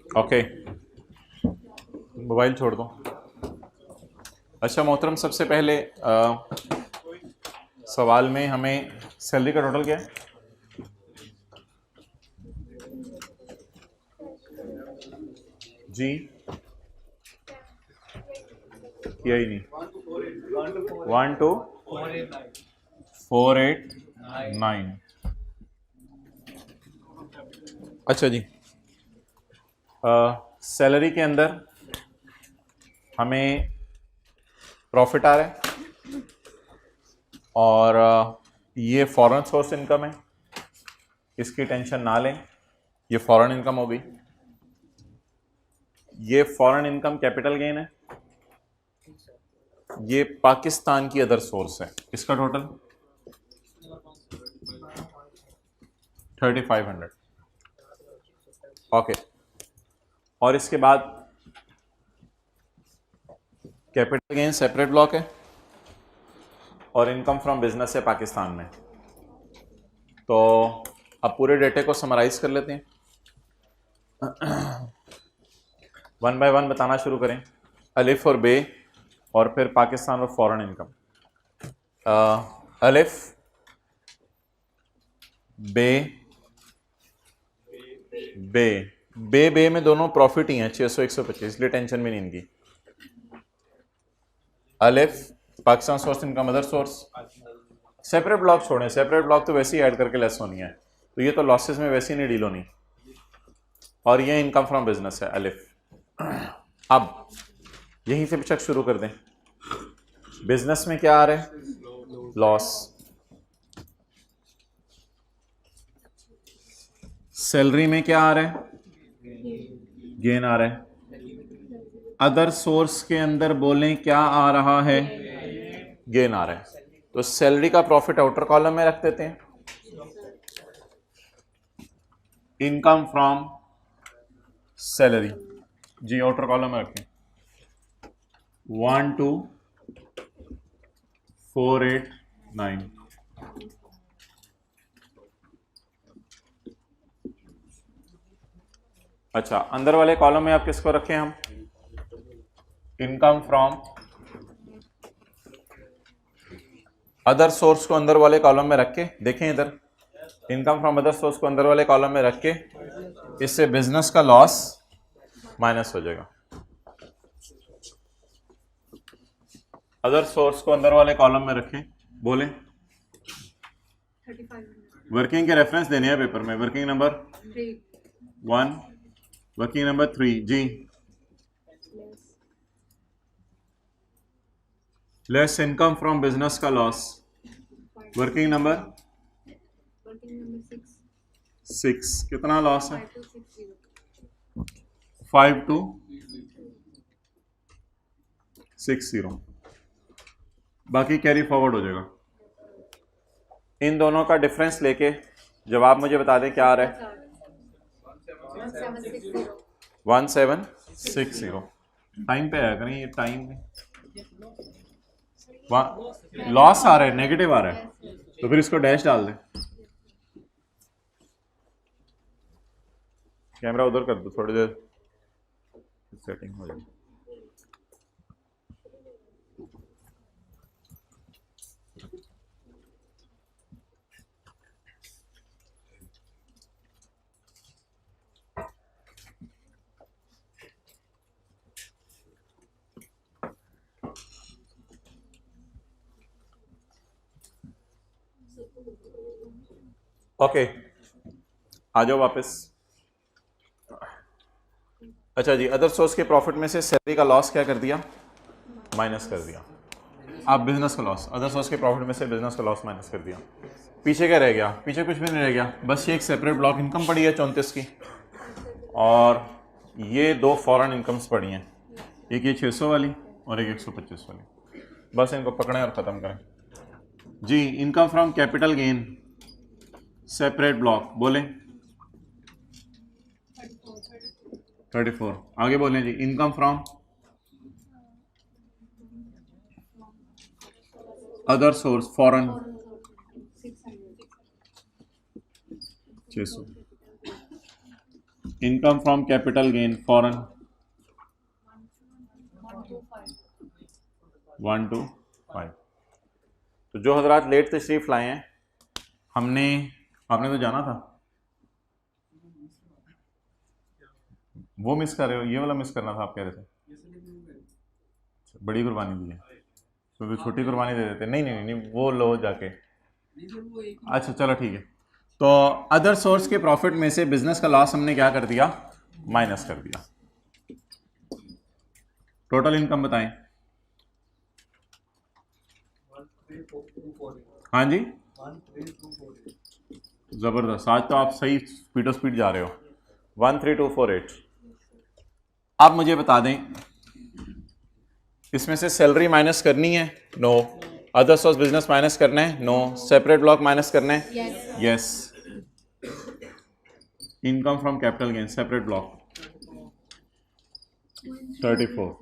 Okay, mobile छोड़ दो। अच्छा मोहतरम, सबसे पहले सवाल में हमें सैलरी का टोटल क्या है? जी किया ही नहीं। 12489। अच्छा जी, सैलरी के अंदर हमें प्रॉफिट आ रहा है और ये फॉरेन सोर्स इनकम है, इसकी टेंशन ना लें, ये फॉरेन इनकम हो गई। ये फॉरेन इनकम कैपिटल गेन है, ये पाकिस्तान की अदर सोर्स है। इसका टोटल 3500। ओके, और इसके बाद कैपिटल गेन सेपरेट ब्लॉक है और इनकम फ्रॉम बिजनेस है पाकिस्तान में। तो अब पूरे डेटे को समराइज कर लेते हैं, वन बाय वन बताना शुरू करें। अलिफ और बे और फिर पाकिस्तान और फॉरेन इनकम। अलिफ, बे, बे, बे बे में दोनों प्रॉफिट ही हैं, 600 125, इसलिए टेंशन भी नहीं इनकी। अलिफ Pakistan source income other source. Separate block छोड़ें, सेपरेट ब्लॉक तो वैसे ही ऐड करके लेस होनी है, तो ये तो लॉसेस में वैसे ही नहीं डील होनी। और ये इनकम फ्रॉम बिजनेस है अलिफ। अब यहीं से बेशक शुरू कर दें। बिजनेस में क्या आ रहा है? लॉस। सैलरी में क्या आ रहा है? गेन आ रहा है। अदर सोर्स के अंदर बोलें क्या आ रहा है? गेन आ रहा है। तो सैलरी का प्रॉफिट आउटर कॉलम में रख देते हैं, इनकम फ्रॉम सैलरी जी आउटर कॉलम में रखें। 12489। अच्छा, अंदर वाले कॉलम में आप किसको रखें? हम इनकम फ्रॉम अदर सोर्स को अंदर वाले कॉलम में रख के, देखें इधर, इनकम फ्रॉम अदर सोर्स को अंदर वाले कॉलम में रख के, इससे बिजनेस का लॉस माइनस हो जाएगा। अदर सोर्स को अंदर वाले कॉलम में रखें, बोले। वर्किंग के रेफरेंस देने हैं पेपर में। वर्किंग नंबर 1, वर्किंग नंबर 3 जी। लेस इनकम फ्रॉम बिजनेस का लॉस। वर्किंग नंबर 6, कितना लॉस है? 5260। बाकी कैरी फॉरवर्ड हो जाएगा। इन दोनों का डिफरेंस लेके जवाब मुझे बता दें क्या आ रहा है? 1760। टाइम पे आया करें, ये टाइम में लॉस आ रहा है, नेगेटिव आ रहा है, तो फिर इसको डैश डाल दें। कैमरा उधर कर दो, थोड़ी देर सेटिंग हो जाएगी। ओके, आ जाओ वापस। अच्छा जी, अदर सोर्स के प्रॉफिट में से सैलरी का लॉस क्या कर दिया? माइनस कर दिया। आप बिजनेस का लॉस, अदर सोर्स के प्रॉफिट में से बिजनेस का लॉस माइनस कर दिया। पीछे क्या रह गया? पीछे कुछ भी नहीं रह गया, बस ये एक सेपरेट ब्लॉक इनकम पड़ी है 34 की, और ये दो फॉरेन इनकम्स पड़ी हैं, एक ये 600 वाली और एक 125 वाली। बस इनको पकड़ें और ख़त्म करें जी। Income from capital gain separate block, बोलें। 34। आगे बोलें जी। Income from other source foreign 600, income from capital gain foreign 1 to 5। तो जो हजरात लेट तशरीफ लाए हैं, आपने तो जाना था, वो मिस कर रहे हो, ये वाला मिस करना था आप कह रहे थे। बड़ी कुर्बानी दी है तो छोटी कुर्बानी दे देते। नहीं नहीं नहीं, वो लो जाके। अच्छा चलो ठीक है। तो अदर सोर्स के प्रॉफिट में से बिजनेस का लॉस हमने क्या कर दिया, माइनस कर दिया। टोटल इनकम बताएं। हाँ जी, जबरदस्त, आज तो आप सही स्पीडो स्पीड जा रहे हो। 13248। आप मुझे बता दें, इसमें से सैलरी माइनस करनी है? No. Other source business minus करना है? नो। सेपरेट ब्लॉक माइनस करना है? Yes. Income from capital gain separate block 34।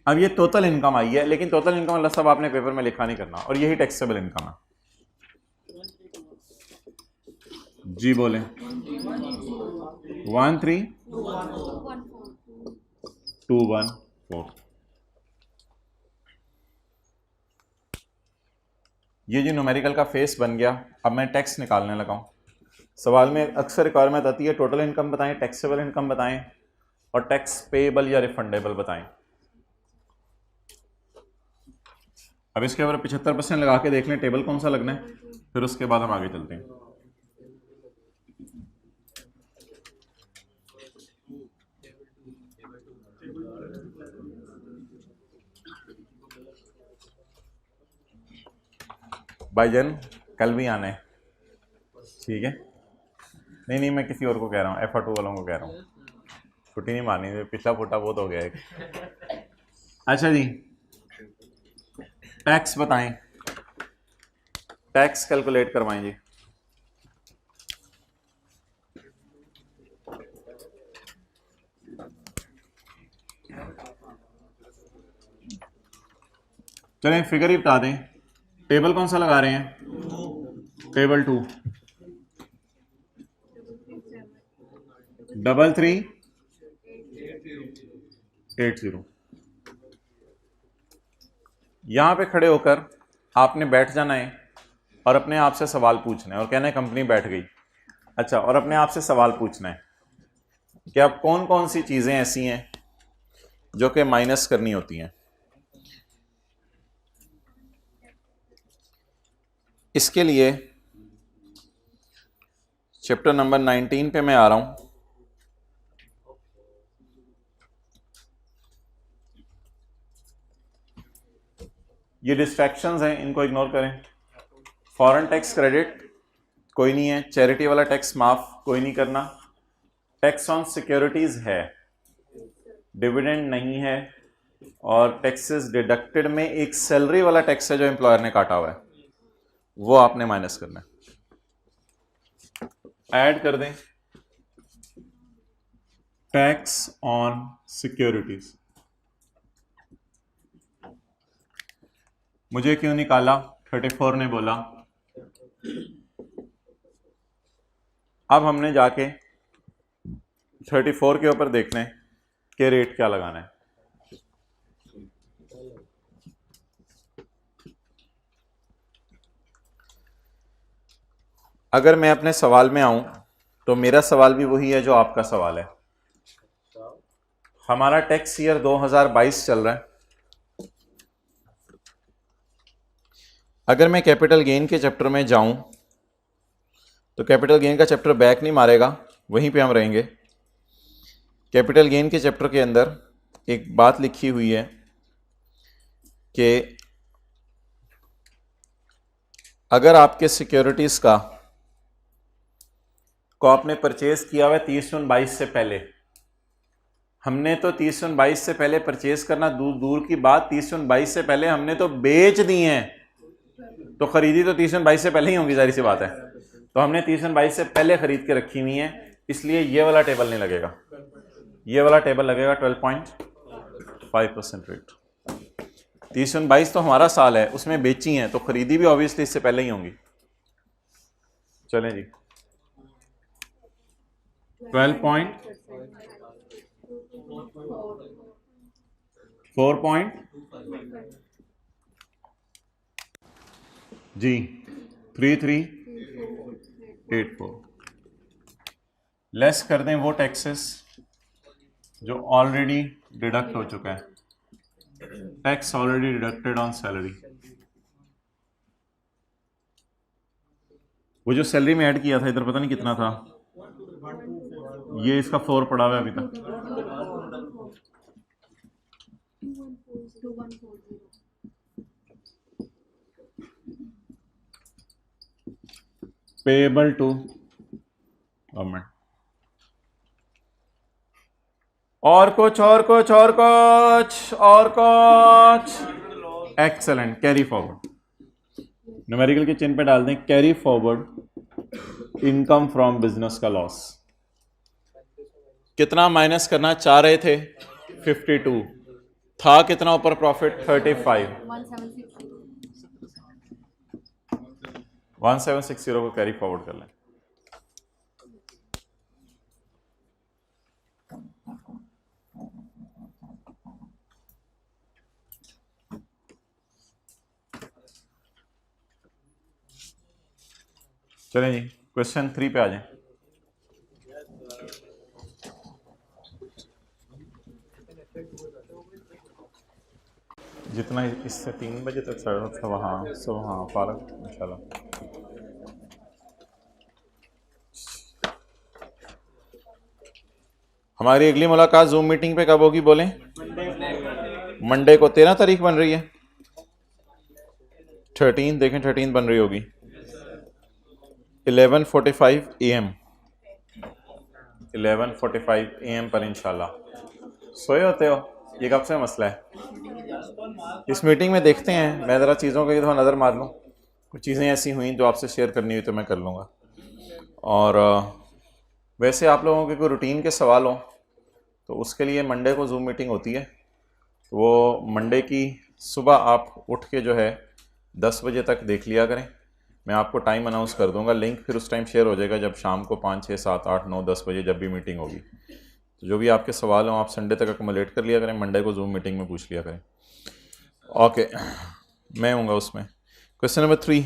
अब ये टोटल इनकम आई है, लेकिन टोटल इनकम अल्लाह साहब आपने पेपर में लिखा नहीं करना, और यही टैक्सेबल इनकम है। जी बोलें। 13214। ये जो न्यूमेरिकल का फेस बन गया, अब मैं टैक्स निकालने लगा हूँ। सवाल में अक्सर रिक्वायरमेंट आती है टोटल इनकम बताएं, टैक्सेबल इनकम बताएं, और टैक्स पेएबल या रिफंडेबल बताएं। अब इसके ऊपर 75% लगा के देख लें टेबल कौन सा लगना है, फिर उसके बाद हम आगे चलते हैं। भाईजान कल भी आना है, ठीक है? नहीं, मैं किसी और को कह रहा हूँ, FR2 वालों को कह रहा हूँ, छुट्टी नहीं मारनी, पिछला फुटा बहुत हो गया है। अच्छा जी, टैक्स बताएं, टैक्स कैलकुलेट करवाएं जी। चलें फिगर ही बता दें। टेबल कौन सा लगा रहे हैं? टेबल 2 3380। यहां पे खड़े होकर आपने बैठ जाना है और अपने आप से सवाल पूछना है और कहना है कंपनी बैठ गई। अच्छा, और अपने आप से सवाल पूछना है कि अब कौन कौन सी चीजें ऐसी हैं जो कि माइनस करनी होती हैं। इसके लिए चैप्टर नंबर 19 पे मैं आ रहा हूं। ये डिस्ट्रैक्शंस हैं, इनको इग्नोर करें। फॉरेन टैक्स क्रेडिट कोई नहीं है, चैरिटी वाला टैक्स माफ कोई नहीं करना, टैक्स ऑन सिक्योरिटीज है, डिविडेंड नहीं है, और टैक्सेस डिडक्टेड में एक सैलरी वाला टैक्स है जो एम्प्लॉयर ने काटा हुआ है, वो आपने माइनस करना है। ऐड कर दें टैक्स ऑन सिक्योरिटीज। मुझे क्यों निकाला? 34 ने बोला। अब हमने जाके 34 के ऊपर देखना है कि रेट क्या लगाना है। अगर मैं अपने सवाल में आऊं तो मेरा सवाल भी वही है जो आपका सवाल है। हमारा टैक्स ईयर 2022 चल रहा है। अगर मैं कैपिटल गेन के चैप्टर में जाऊं तो कैपिटल गेन का चैप्टर बैक नहीं मारेगा, वहीं पे हम रहेंगे। कैपिटल गेन के चैप्टर के अंदर एक बात लिखी हुई है कि अगर आपके सिक्योरिटीज को आपने परचेज किया हुआ है 30/22 से पहले, हमने तो 30/22 से पहले परचेज करना दूर की बात, 30/22 से पहले हमने तो बेच दी हैं, तो खरीदी तो 30/22 से पहले ही होगी, जाहिर सी बात है। तो हमने 30/22 से पहले खरीद के रखी हुई है, इसलिए ये वाला टेबल नहीं लगेगा, ये वाला टेबल लगेगा 12.5% रेट। 23-22 तो हमारा साल है, उसमें बेची हैं तो खरीदी भी ऑब्वियसली इससे पहले ही होंगी। चलें जी, 12.4 जी 3384 लेस कर दें वो टैक्सेस जो ऑलरेडी डिडक्ट हो चुका है, tax already deducted on salary. वो जो सैलरी में ऐड किया था इधर पता नहीं कितना था, ये इसका 4 पड़ा हुआ है अभी तक। Payable to government. और कुछ एक्सेलेंट, कैरी फॉरवर्ड, न्यूमेरिकल के चिन्ह पे डाल दें carry forward income from business का लॉस। कितना माइनस करना चाह रहे थे? 52 था, कितना ऊपर प्रॉफिट? 35। 1760 को कैरी फॉरवर्ड कर लें। चलें जी, क्वेश्चन 3 पे आ जाएं। जितना इससे 3 बजे तक सब हाँ पार्क इंशाल्लाह। हमारी अगली मुलाकात जूम मीटिंग पे कब होगी बोलें? मंडे को 13 तारीख बन रही है, 13 देखें 13 बन रही होगी 11:45 AM 11:45 AM पर इंशाल्लाह। सोए होते हो? ये कब से मसला है? इस मीटिंग में देखते हैं, मैं ज़रा चीज़ों को थोड़ा नज़र मार लूँ, कुछ चीज़ें ऐसी हुई जो आपसे शेयर करनी हुई तो मैं कर लूँगा। और वैसे आप लोगों के कोई रूटीन के सवाल हों तो उसके लिए मंडे को जूम मीटिंग होती है, तो वो मंडे की सुबह आप उठ के जो है 10 बजे तक देख लिया करें। मैं आपको टाइम अनाउंस कर दूंगा, लिंक फिर उस टाइम शेयर हो जाएगा जब शाम को 5, 6, 7, 8, 9, 10 बजे जब भी मीटिंग होगी। तो जो भी आपके सवाल हों आप संडे तक अकोमोडेट कर लिया करें, मंडे को जूम मीटिंग में पूछ लिया करें। ओके, मैं हूँगा उसमें। क्वेश्चन नंबर 3,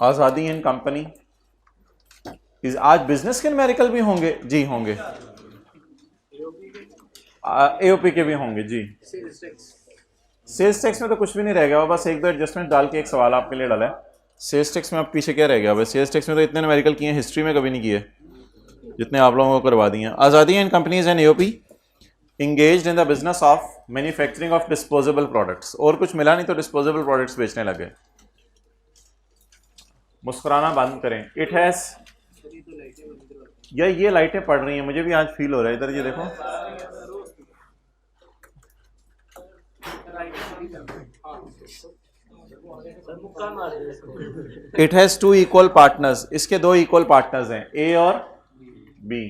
आज़ादी एंड कंपनी। आज बिजनेस के न्यूमेरिकल भी होंगे? जी होंगे, एओपी के भी होंगे जी। सेल्स टैक्स में तो कुछ भी नहीं रह गया, बस एक दो एडजस्टमेंट डाल के एक सवाल आपके लिए डाला है। सेल्स टैक्स में आप पीछे क्या रह गया? बस सेल्स टैक्स में तो इतने न्यूमेरिकल किए हैं, हिस्ट्री में कभी नहीं किए जितने आप लोगों को करवा दिए हैं। आज़ादी and companies and AOP engaged in the business of manufacturing of disposable products. और कुछ मिला नहीं तो डिस्पोजेबल प्रोडक्ट्स बेचने लगे। मुस्कुराना बंद करें। इट हैज, ये लाइटें पड़ रही हैं, मुझे भी आज फील हो रहा है। इधर ये देखो, इट हैज 2 इक्वल पार्टनर्स। इसके 2 इक्वल पार्टनर्स हैं, ए और B.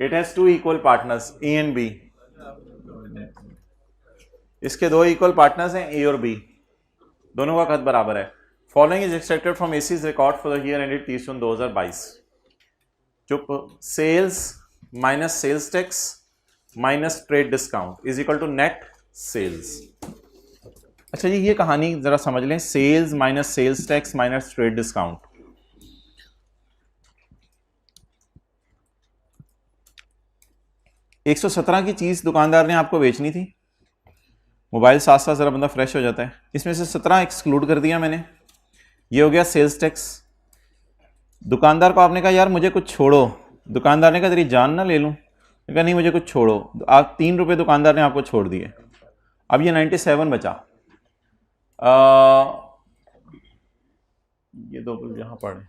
It has 2 equal partners, A and B. इसके 2 इक्वल पार्टनर्स हैं, ए और बी, दोनों का कद बराबर है। Following is extracted from AC's record for the year ended 30 June 2022। चुप। Sales minus sales tax minus trade discount is equal to net sales. अच्छा जी, ये कहानी जरा समझ लें। Sales minus sales tax minus trade discount. $117 की चीज दुकानदार ने आपको बेचनी थी। मोबाइल साथ साथ जरा बंदा फ्रेश हो जाता है। इसमें से 17 एक्सक्लूड कर दिया मैंने, ये हो गया सेल्स टैक्स। दुकानदार को आपने कहा यार मुझे कुछ छोड़ो, दुकानदार ने कहा तेरी जान ना ले लूं, कहा नहीं मुझे कुछ छोड़ो। आप 3 रुपये दुकानदार ने आपको छोड़ दिए, अब ये 97 बचा। ये 2 बिल यहाँ पड़े,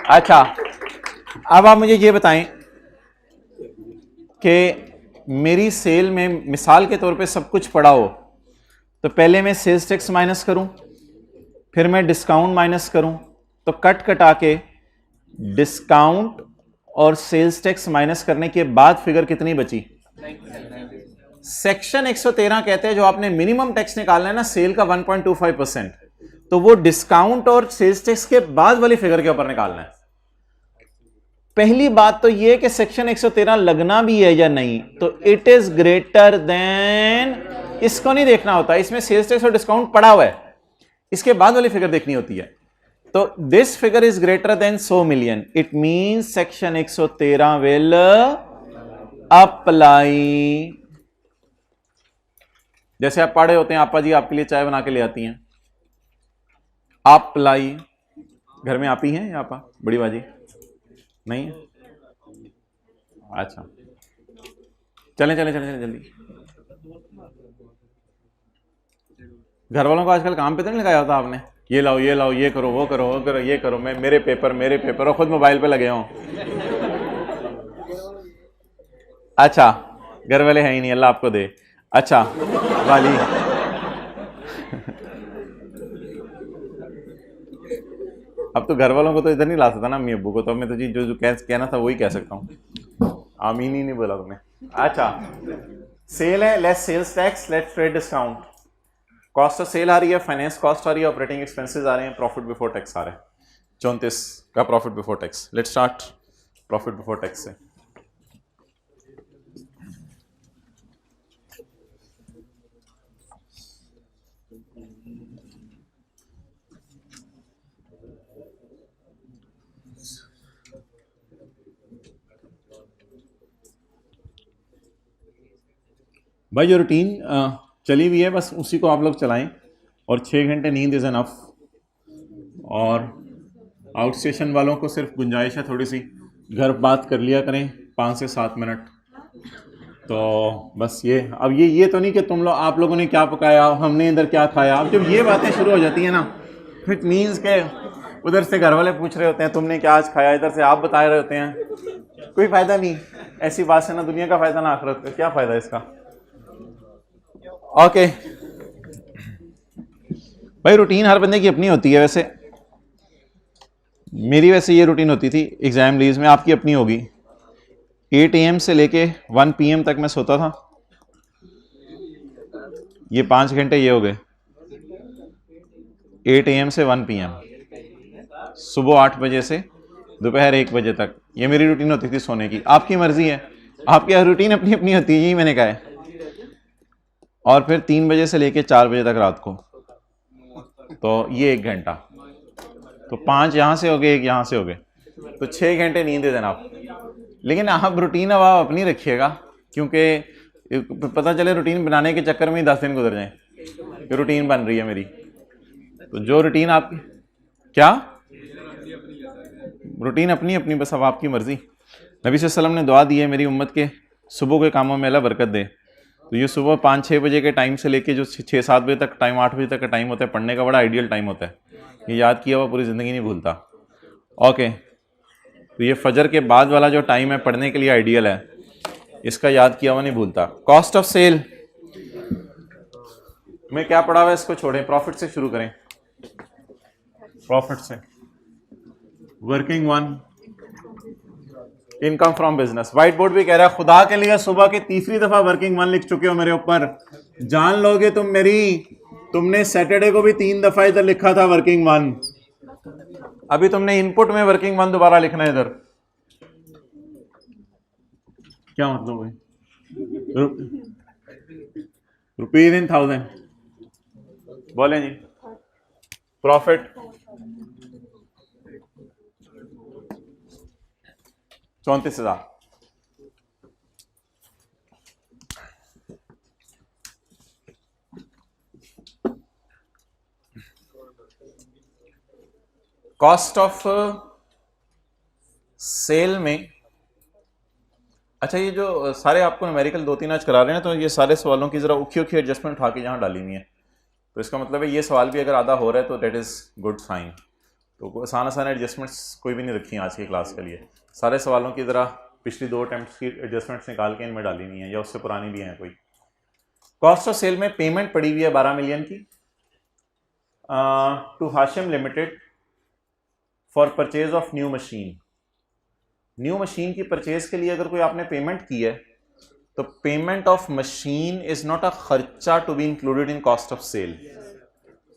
अच्छा अब आप मुझे ये बताएं कि मेरी सेल में मिसाल के तौर पे सब कुछ पड़ा हो तो पहले मैं सेल्स टैक्स माइनस करूं, फिर मैं डिस्काउंट माइनस करूं, तो कट कटा के डिस्काउंट और सेल्स टैक्स माइनस करने के बाद फिगर कितनी बची? सेक्शन 113 कहते हैं जो आपने मिनिमम टैक्स निकालना है ना सेल का 1.25%, तो वो डिस्काउंट और सेल्स टैक्स के बाद वाली फिगर के ऊपर निकालना है। पहली बात तो ये कि सेक्शन 113 लगना भी है या नहीं, तो इट इज ग्रेटर देन, इसको नहीं देखना होता, इसमें सेल्स टैक्स और डिस्काउंट पड़ा हुआ है, इसके बाद वाली फिगर देखनी होती है। तो this figure is greater than 100 million, it means section 113 will apply. जैसे आप पढ़े होते हैं, आपा जी आपके लिए चाय बना के ले आती हैं, अप्लाई। घर में आप ही हैं या आपा बड़ी बाजी नहीं है? अच्छा चलें चलें चलें चलें जल्दी। घर वालों को आजकल काम पे तो नहीं लगाया होता आपने, ये लाओ ये लाओ, ये करो वो करो वो करो ये करो, मैं मेरे पेपर और खुद मोबाइल पे लगे हों। अच्छा घर वाले हैं ही नहीं, अल्लाह आपको दे। अच्छा वाली अब तो घर वालों को तो इधर नहीं ला सकता ना, अम्मी अब्बू को, तो अब मैं तो जी जो कहना था वही कह सकता हूँ। आमीन ही नहीं बोला तुमने। अच्छा सेल है, less sales tax, less trade discount, cost of sale आ रही है, फाइनेंस कॉस्ट आ रही है, ऑपरेटिंग एक्सपेंसेस आ रहे हैं, प्रॉफिट बिफोर टैक्स आ रहा है 34 का profit before tax. Let's start profit before tax से। भाई जो रूटीन चली हुई है बस उसी को आप लोग चलाएं, और 6 घंटे नींद इज़ एनफ। और आउट स्टेशन वालों को सिर्फ गुंजाइश है थोड़ी सी, घर बात कर लिया करें 5 से 7 मिनट। तो बस ये, अब ये तो नहीं कि तुम लोग आप लोगों ने क्या पकाया, हमने इधर क्या खाया। अब जब ये बातें शुरू हो जाती हैं ना, फिर मीन्स के उधर से घर वाले पूछ रहे होते हैं तुमने क्या आज खाया, इधर से आप बता रहे होते हैं, कोई फ़ायदा नहीं। ऐसी बात से ना दुनिया का फ़ायदा ना आखिरत का, क्या फ़ायदा इसका। ओके भाई रूटीन हर बंदे की अपनी होती है। वैसे मेरी वैसे ये रूटीन होती थी एग्जाम लीव्स में, आपकी अपनी होगी। 8 AM से लेके 1 PM तक मैं सोता था, ये 5 घंटे ये हो गए। 8 AM से 1 PM, सुबह 8 बजे से दोपहर 1 बजे तक, ये मेरी रूटीन होती थी सोने की। आपकी मर्जी है, आपकी हर रूटीन अपनी अपनी होती है, यही मैंने कहा है। और फिर 3 बजे से लेके 4 बजे तक रात को, तो ये 1 घंटा, तो 5 यहाँ से हो गए, 1 यहाँ से हो गए, तो 6 घंटे नींद दे देना आप। लेकिन आप रूटीन अब आप अपनी रखिएगा, क्योंकि पता चले रूटीन बनाने के चक्कर में ही 10 दिन गुजर जाएं कि रूटीन बन रही है मेरी। तो जो रूटीन आपकी, क्या रूटीन अपनी अपनी, बस अब आपकी मर्जी। नबी सल्लल्लाहु अलैहि वसल्लम ने दुआ दी है मेरी उम्मत के सुबह के कामों में अल्लाह बरकत दे। तो ये सुबह 5-6 बजे के टाइम से लेके जो 6-7 बजे तक टाइम, 8 बजे तक का टाइम होता है, पढ़ने का बड़ा आइडियल टाइम होता है। ये याद किया हुआ पूरी ज़िंदगी नहीं भूलता। ओके, तो ये फजर के बाद वाला जो टाइम है पढ़ने के लिए आइडियल है, इसका याद किया हुआ नहीं भूलता। कॉस्ट ऑफ सेल में क्या पढ़ा हुआ है इसको छोड़ें, प्रॉफिट से शुरू करें। प्रॉफिट से working one, income from business. White board भी कह रहा है खुदा के लिए सुबह की तीसरी दफा वर्किंग वन लिख चुके हो मेरे ऊपर, जान लोगे तुम मेरी। तुमने सैटरडे को भी 3 दफा इधर लिखा था वर्किंग वन, अभी तुमने इनपुट में वर्किंग वन दोबारा लिखना है इधर। क्या मतलब है रुपीज इन 1000, बोले जी। प्रॉफिट 34,000। कॉस्ट ऑफ सेल में, अच्छा ये जो सारे आपको न्यूमेरिकल 2-3 आज करा रहे हैं, तो ये सारे सवालों की जरा उखी उखी एडजस्टमेंट उठा के यहाँ डाली हुई है। तो इसका मतलब है ये सवाल भी अगर आधा हो रहा है तो डेट इज़ गुड साइन। तो आसान आसान एडजस्टमेंट्स कोई भी नहीं रखी आज की क्लास के लिए। सारे सवालों की ज़रा पिछली 2 अटैम्प्ट्स की एडजस्टमेंट्स निकाल के इनमें डाली हुई हैं, या उससे पुरानी भी हैं कोई। कॉस्ट ऑफ सेल में पेमेंट पड़ी हुई है 12 मिलियन की to Hashim limited for purchase of new machine. New machine की परचेज के लिए अगर कोई आपने पेमेंट की है तो payment of machine is not a खर्चा to be included in cost of sale.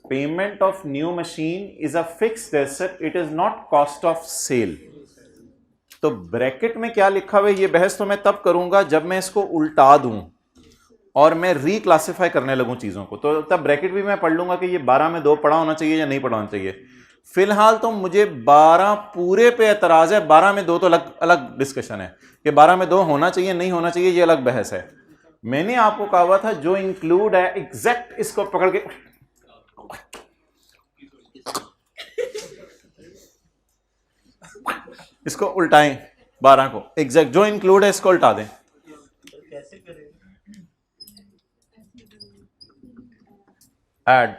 Payment of new machine is a fixed asset, it is not cost of sale. तो ब्रैकेट में क्या लिखा हुआ है ये बहस तो मैं तब करूंगा जब मैं इसको उल्टा दूं और मैं रिक्लासिफाई करने लगूं चीजों को, तो तब ब्रैकेट भी मैं पढ़ लूंगा कि ये 12 में 2 पढ़ा होना चाहिए या नहीं पढ़ा होना चाहिए। फिलहाल तो मुझे 12 पूरे पे एतराज है, 12 में 2 तो अलग अलग डिस्कशन है कि 12 में 2 होना चाहिए नहीं होना चाहिए, ये अलग बहस है। मैंने आपको कहा हुआ था जो इंक्लूड है एग्जैक्ट इसको पकड़ के इसको उल्टाएं, 12 को एग्जैक्ट जो इंक्लूड है इसको उल्टा दें। ऐड,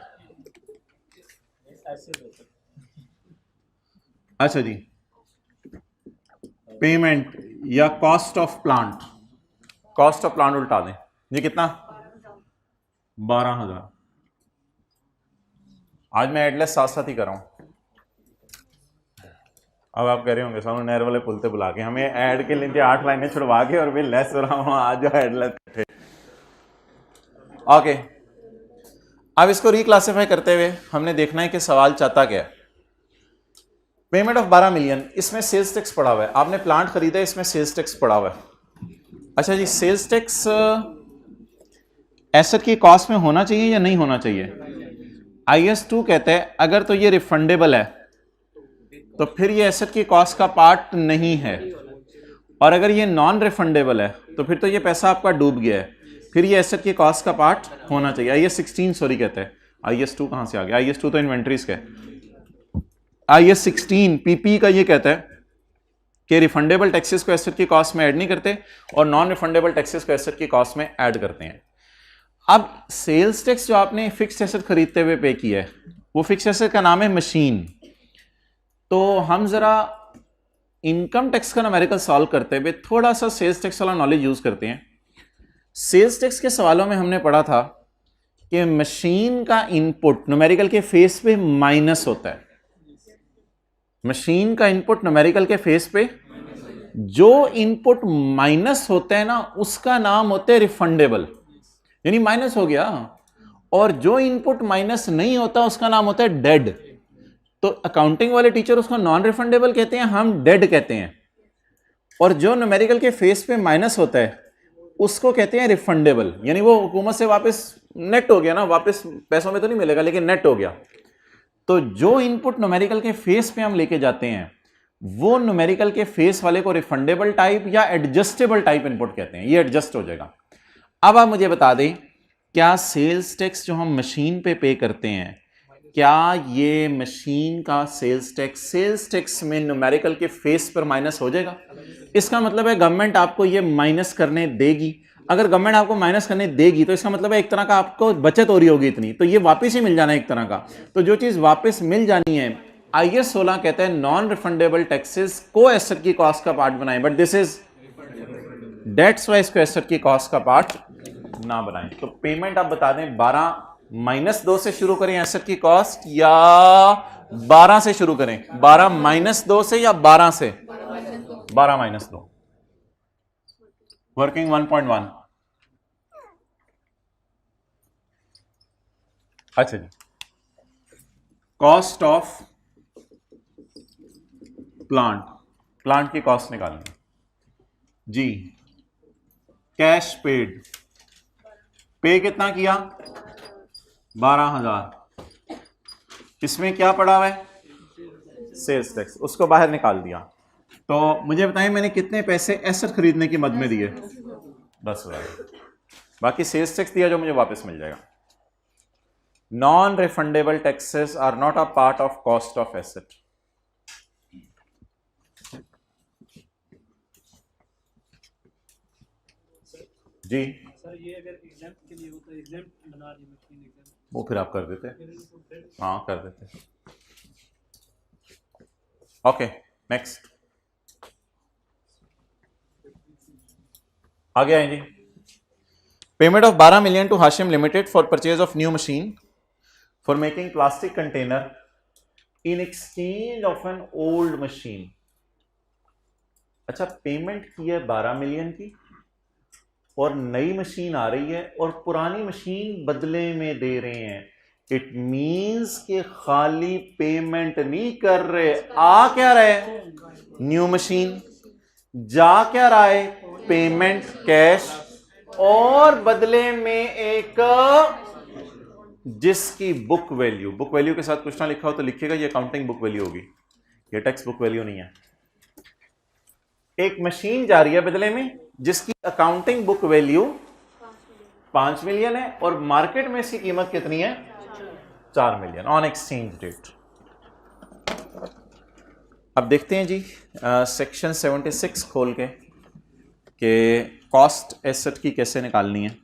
अच्छा जी, पेमेंट या cost of plant, cost of plant उल्टा दें। ये कितना 12,000। आज मैं एडलेस साथ साथ ही कर रहा हूं। अब आप कह रहे होंगे सामने नहर वाले पुल पे बुला के हमें ऐड के लिए 8 लाइनें छुड़वा के और फिर लेस हो रहा हूं आज जो एडलेस थे। ओके, अब इसको रिक्लासिफाई करते हुए हमने देखना है कि सवाल चाहता क्या है। पेमेंट ऑफ 12 मिलियन, इसमें सेल्स टैक्स पड़ा हुआ है, आपने प्लांट खरीदा है, इसमें सेल्स टैक्स पड़ा हुआ है। अच्छा जी, सेल्स टैक्स एसेट की कॉस्ट में होना चाहिए या नहीं होना चाहिए? IS 2 कहते हैं अगर तो ये रिफंडेबल है तो फिर ये एसेट की कॉस्ट का पार्ट नहीं है, और अगर ये नॉन रिफंडेबल है तो फिर तो ये पैसा आपका डूब गया है, फिर ये एसेट की कॉस्ट का पार्ट होना चाहिए। IS 16 सॉरी कहते हैं, IS 2 कहां से आ गया? IS 2 तो इन्वेंट्रीज का है। IS 16 PP का ये कहता है कि रिफंडेबल टैक्सेस को एसेट की कॉस्ट में ऐड नहीं करते और नॉन रिफंडेबल टैक्सेस को एसेट की कॉस्ट में ऐड करते हैं। अब सेल्स टैक्स जो आपने फिक्स्ड एसेट खरीदते हुए पे किया है वो फिक्स्ड एसेट का नाम है मशीन। तो हम जरा इनकम टैक्स का न्यूमेरिकल सॉल्व करते हुए थोड़ा सा सेल्स टैक्स वाला नॉलेज यूज करते हैं। सेल्स टैक्स के सवालों में हमने पढ़ा था कि मशीन का इनपुट न्यूमेरिकल के फेस पे माइनस होता है। मशीन का इनपुट न्यूमेरिकल के फेस पे जो इनपुट माइनस होता है ना उसका नाम होता है रिफंडेबल, यानी माइनस हो गया, और जो इनपुट माइनस नहीं होता उसका नाम होता है डेड। तो अकाउंटिंग वाले टीचर उसको नॉन रिफंडेबल कहते हैं, हम डेड कहते हैं, और जो न्यूमेरिकल के फेस पे माइनस होता है उसको कहते हैं रिफंडेबल, यानी वो हुकूमत से वापस नेट हो गया ना, वापस पैसों में तो नहीं मिलेगा लेकिन नेट हो गया। तो जो इनपुट न्यूमेरिकल के फेस पे हम लेके जाते हैं वो न्यूमेरिकल के फेस वाले को रिफंडेबल टाइप या एडजस्टेबल टाइप इनपुट कहते हैं, ये एडजस्ट हो जाएगा। अब आप मुझे बता दें, क्या सेल्स टैक्स जो हम मशीन पे करते हैं, क्या ये मशीन का सेल्स टैक्स में न्यूमेरिकल के फेस पर माइनस हो जाएगा? इसका मतलब है गवर्नमेंट आपको ये माइनस करने देगी। अगर गवर्नमेंट आपको माइनस करने देगी तो इसका मतलब है एक तरह का आपको बचत हो रही होगी इतनी, तो ये वापस ही मिल जाना है एक तरह का। तो जो चीज वापस मिल जानी है, IS 16 कहता है नॉन रिफंडेबल टैक्सेस को एसेट की कॉस्ट का पार्ट बनाएं, but this is dates wise को एसेट की कॉस्ट का पार्ट ना बनाएं। तो पेमेंट आप बता दें 12 माइनस 2 से शुरू करें एसेट की कॉस्ट या 12 से शुरू करें? 12 माइनस 2 से या 12 से? 12 माइनस 2, वर्किंग 1.1। अच्छा जी, कॉस्ट ऑफ प्लांट, प्लांट की कॉस्ट निकालेंगे जी। कैश पेड, पे कितना किया? 12,000। इसमें क्या पड़ा हुआ है? सेल्स टैक्स, उसको बाहर निकाल दिया। तो मुझे बताएं मैंने कितने पैसे एसेट खरीदने की मद में दिए? 10,000। बाकी सेल्स टैक्स दिया जो मुझे वापस मिल जाएगा। Non refundable taxes are not a part of cost of asset. जी सर, ये अगर एग्जाम्पल के लिए होता है, एग्जाम्पल बना रही मशीन एग्जाम्पल, वो फिर आप कर देते? हाँ कर देते। ओके नेक्स्ट, आगे आए जी। Payment of 12 million to Hashim limited for purchase of new machine for making plastic container in exchange of an old machine. अच्छा, पेमेंट की है 12 मिलियन की और नई मशीन आ रही है और पुरानी मशीन बदले में दे रहे हैं। इट मींस कि खाली पेमेंट नहीं कर रहे, आ क्या रहे? New machine. जा क्या रहा है? पेमेंट कैश, और बदले में एक जिसकी बुक वैल्यू के साथ कुछ ना लिखा हो तो लिखिएगा ये अकाउंटिंग बुक वैल्यू होगी, ये टेक्स्ट बुक वैल्यू नहीं है। एक मशीन जा रही है बदले में जिसकी अकाउंटिंग बुक वैल्यू 5 मिलियन है और मार्केट में इसकी कीमत कितनी है? 4 मिलियन ऑन एक्सचेंज डेट। अब देखते हैं जी सेक्शन 76 खोल के कि कॉस्ट एसेट की कैसे निकालनी है।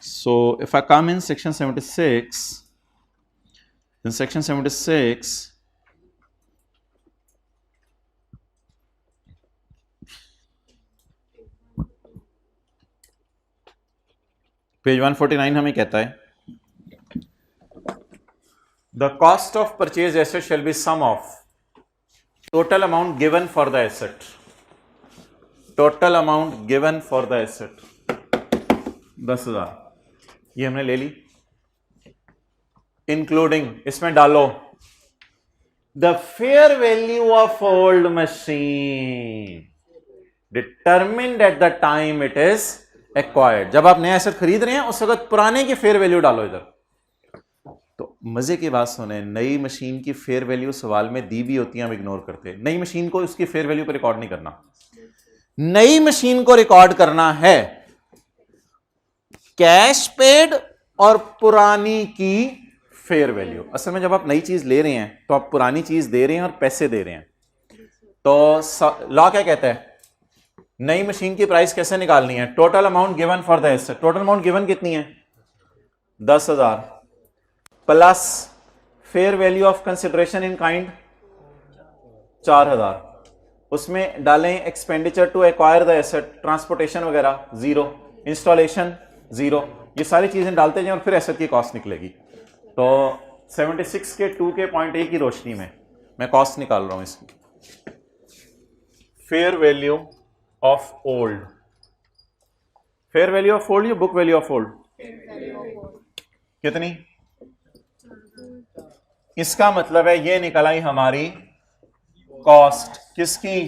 So if I come in section 76, in section 76 page 149 हमें कहता है the cost of purchase asset shall be sum of total amount given for the asset, total amount given for the asset 10,000, ये हमने ले ली। इंक्लूडिंग, इसमें डालो the fair value of old machine determined at the time it is acquired. जब आप नया asset खरीद रहे हैं उस वक्त पुराने की फेयर वैल्यू डालो इधर। तो मजे की बात सुने, नई मशीन की फेयर वैल्यू सवाल में दी भी होती है, हम इग्नोर करते हैं। नई मशीन को उसकी फेयर वैल्यू पर रिकॉर्ड नहीं करना। नई मशीन को रिकॉर्ड करना है कैश पेड और पुरानी की फेयर वैल्यू। असल में जब आप नई चीज ले रहे हैं तो आप पुरानी चीज दे रहे हैं और पैसे दे रहे हैं। तो लॉ क्या कहता है? नई मशीन की प्राइस कैसे निकालनी है? Total amount given for the asset. Total amount given कितनी है? 10,000 plus fair value of consideration in kind 4,000। उसमें डालें expenditure to acquire the asset, transportation वगैरह 0, इंस्टॉलेशन 0, ये सारी चीजें डालते जाएं और फिर एसेट की कॉस्ट निकलेगी। तो 76 के 2 के पॉइंट ए की रोशनी में मैं कॉस्ट निकाल रहा हूं इसकी। Fair value of old, fair value of old या बुक वैल्यू ऑफ ओल्ड? कितनी? इसका मतलब है ये निकल आई हमारी कॉस्ट किसकी?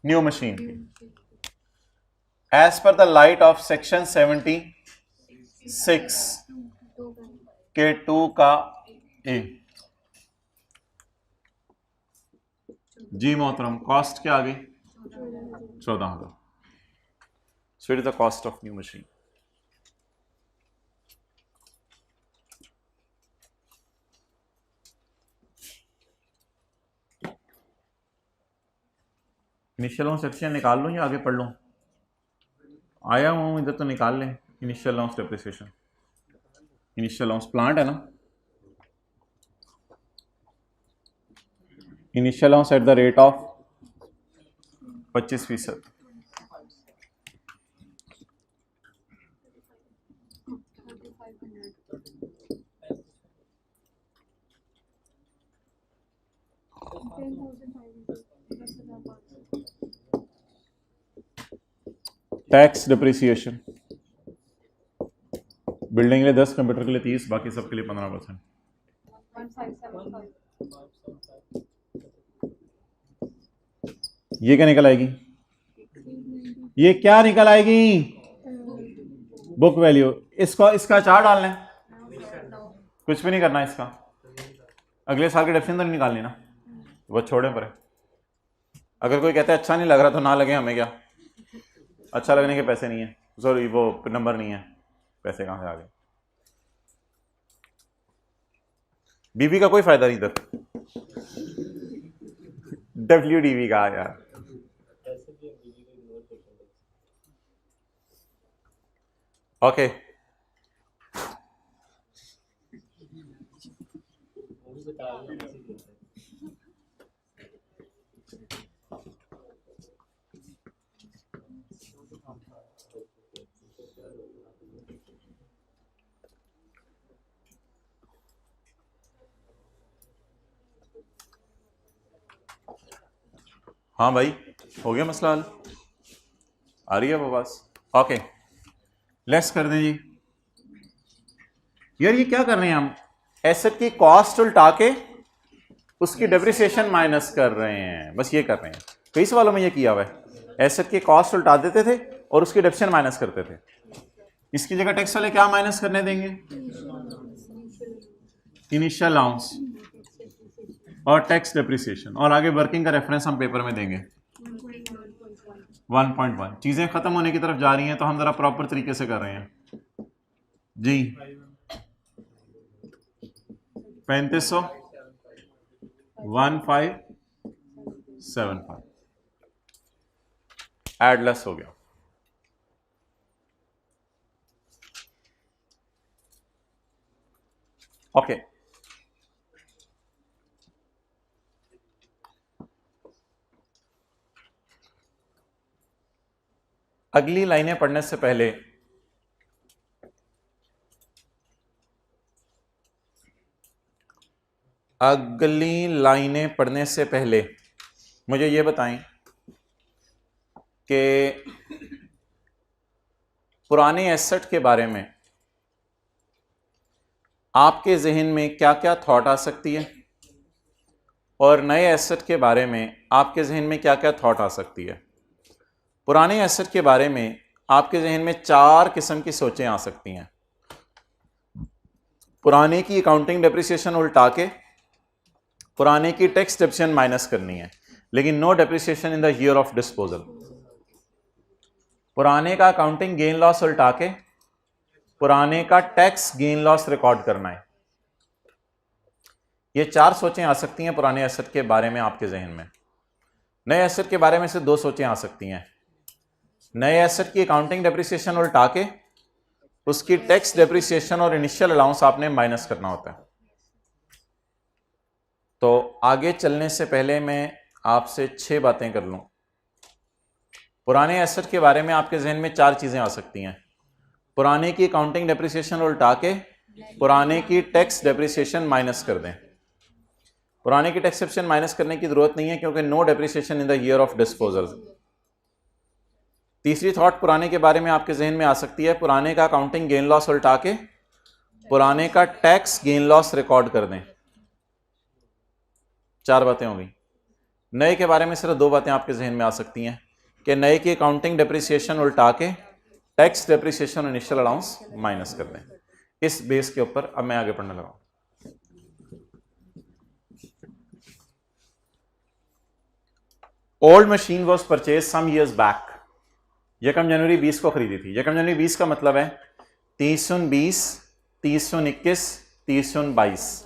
न्यू मशीन की। As per the light of section 76 के 2 का ए। जी मोहतरम, कॉस्ट क्या आ गई? 14,000। So it is the cost of new machine. Initial launch section निकाल लूं या आगे पढ़ लूं? आया हूं इधर तो निकाल लें। Initial launch depreciation, initial launch plant है ना, initial launch at the rate of 25%। Tax depreciation, building के लिए 10, कंप्यूटर के लिए 30, बाकी सबके लिए 15%। ये क्या निकल आएगी? ये क्या निकल आएगी? Book value. इसको इसका चार डालना है, कुछ भी नहीं करना है इसका। अगले साल के डेफिनेशन तो नहीं निकालनी ना, वो छोड़े पर। अगर कोई कहता है अच्छा नहीं लग रहा तो ना लगे, हमें क्या, अच्छा लगने के पैसे नहीं है, सॉरी वो नंबर नहीं है, पैसे कहां से आ गए? बीबी का कोई फायदा नहीं इधर। WDV का यार, ओके। हाँ भाई, हो गया मसला हल, आ रही है वो बस। ओके, लेट्स कर दें जी। यार ये क्या कर रहे हैं हम, एसेट की कॉस्ट उल्टा के उसकी डेप्रिसिएशन माइनस कर रहे हैं, बस ये कर रहे हैं। कई सवालों में ये किया हुआ है, एसेट की कॉस्ट उल्टा देते थे और उसकी डेप्रिसिएशन माइनस करते थे। इसकी जगह टैक्स वाले क्या माइनस करने देंगे, इनिशियल अलाउंस और टैक्स डेप्रिसिएशन, और आगे वर्किंग का रेफरेंस हम पेपर में देंगे 1.1। चीजें खत्म होने की तरफ जा रही हैं तो हम जरा प्रॉपर तरीके से कर रहे हैं जी। 3500 1575 एडलेस हो गया। ओके, अगली लाइनें पढ़ने से पहले मुझे ये बताएं कि पुराने एसेट के बारे में आपके जहन में क्या क्या थॉट आ सकती है और नए एसेट के बारे में आपके जहन में क्या क्या थॉट आ सकती है। पुराने एसेट के बारे में आपके जहन में 4 किस्म की सोचें आ सकती हैं। पुराने की अकाउंटिंग डेप्रिसिएशन उल्टा के पुराने की टैक्स डेप्रिसिएशन माइनस करनी है, लेकिन no depreciation in the year of disposal. पुराने का अकाउंटिंग गेन लॉस उल्टा के पुराने का टैक्स गेन लॉस रिकॉर्ड करना है। ये 4 सोचें आ सकती हैं पुराने एसेट के बारे में आपके जहन में। नए एसेट के बारे में से 2 सोचें आ सकती हैं। नए एसेट की अकाउंटिंग डेप्रिसिएशन उल्टा के उसकी टैक्स डेप्रिसिएशन और इनिशियल अलाउंस आपने माइनस करना होता है। तो आगे चलने से पहले मैं आपसे 6 बातें कर लूं। पुराने एसेट के बारे में आपके जहन में 4 चीजें आ सकती हैं। पुराने की अकाउंटिंग डेप्रिसिएशन उल्टा के पुराने की टैक्स डेप्रिसिएशन माइनस कर दें। पुराने की टैक्स डेप्रिसिएशन माइनस करने की जरूरत नहीं है क्योंकि no depreciation in the year of disposal. तीसरी थॉट पुराने के बारे में आपके जहन में आ सकती है, पुराने का अकाउंटिंग गेन लॉस उल्टा के पुराने का टैक्स गेन लॉस रिकॉर्ड कर दें। 4 बातें हो गई। नए के बारे में सिर्फ 2 बातें आपके जहन में आ सकती हैं कि नए की अकाउंटिंग डेप्रिसिएशन उल्टा के tax depreciation initial allowance minus कर दें। इस बेस के ऊपर अब मैं आगे पढ़ने लगा। Old machine was purchase some years back. 1 जनवरी 20 को खरीदी थी। 1 जनवरी 20 का मतलब है 30/20, 30/21, 30/22।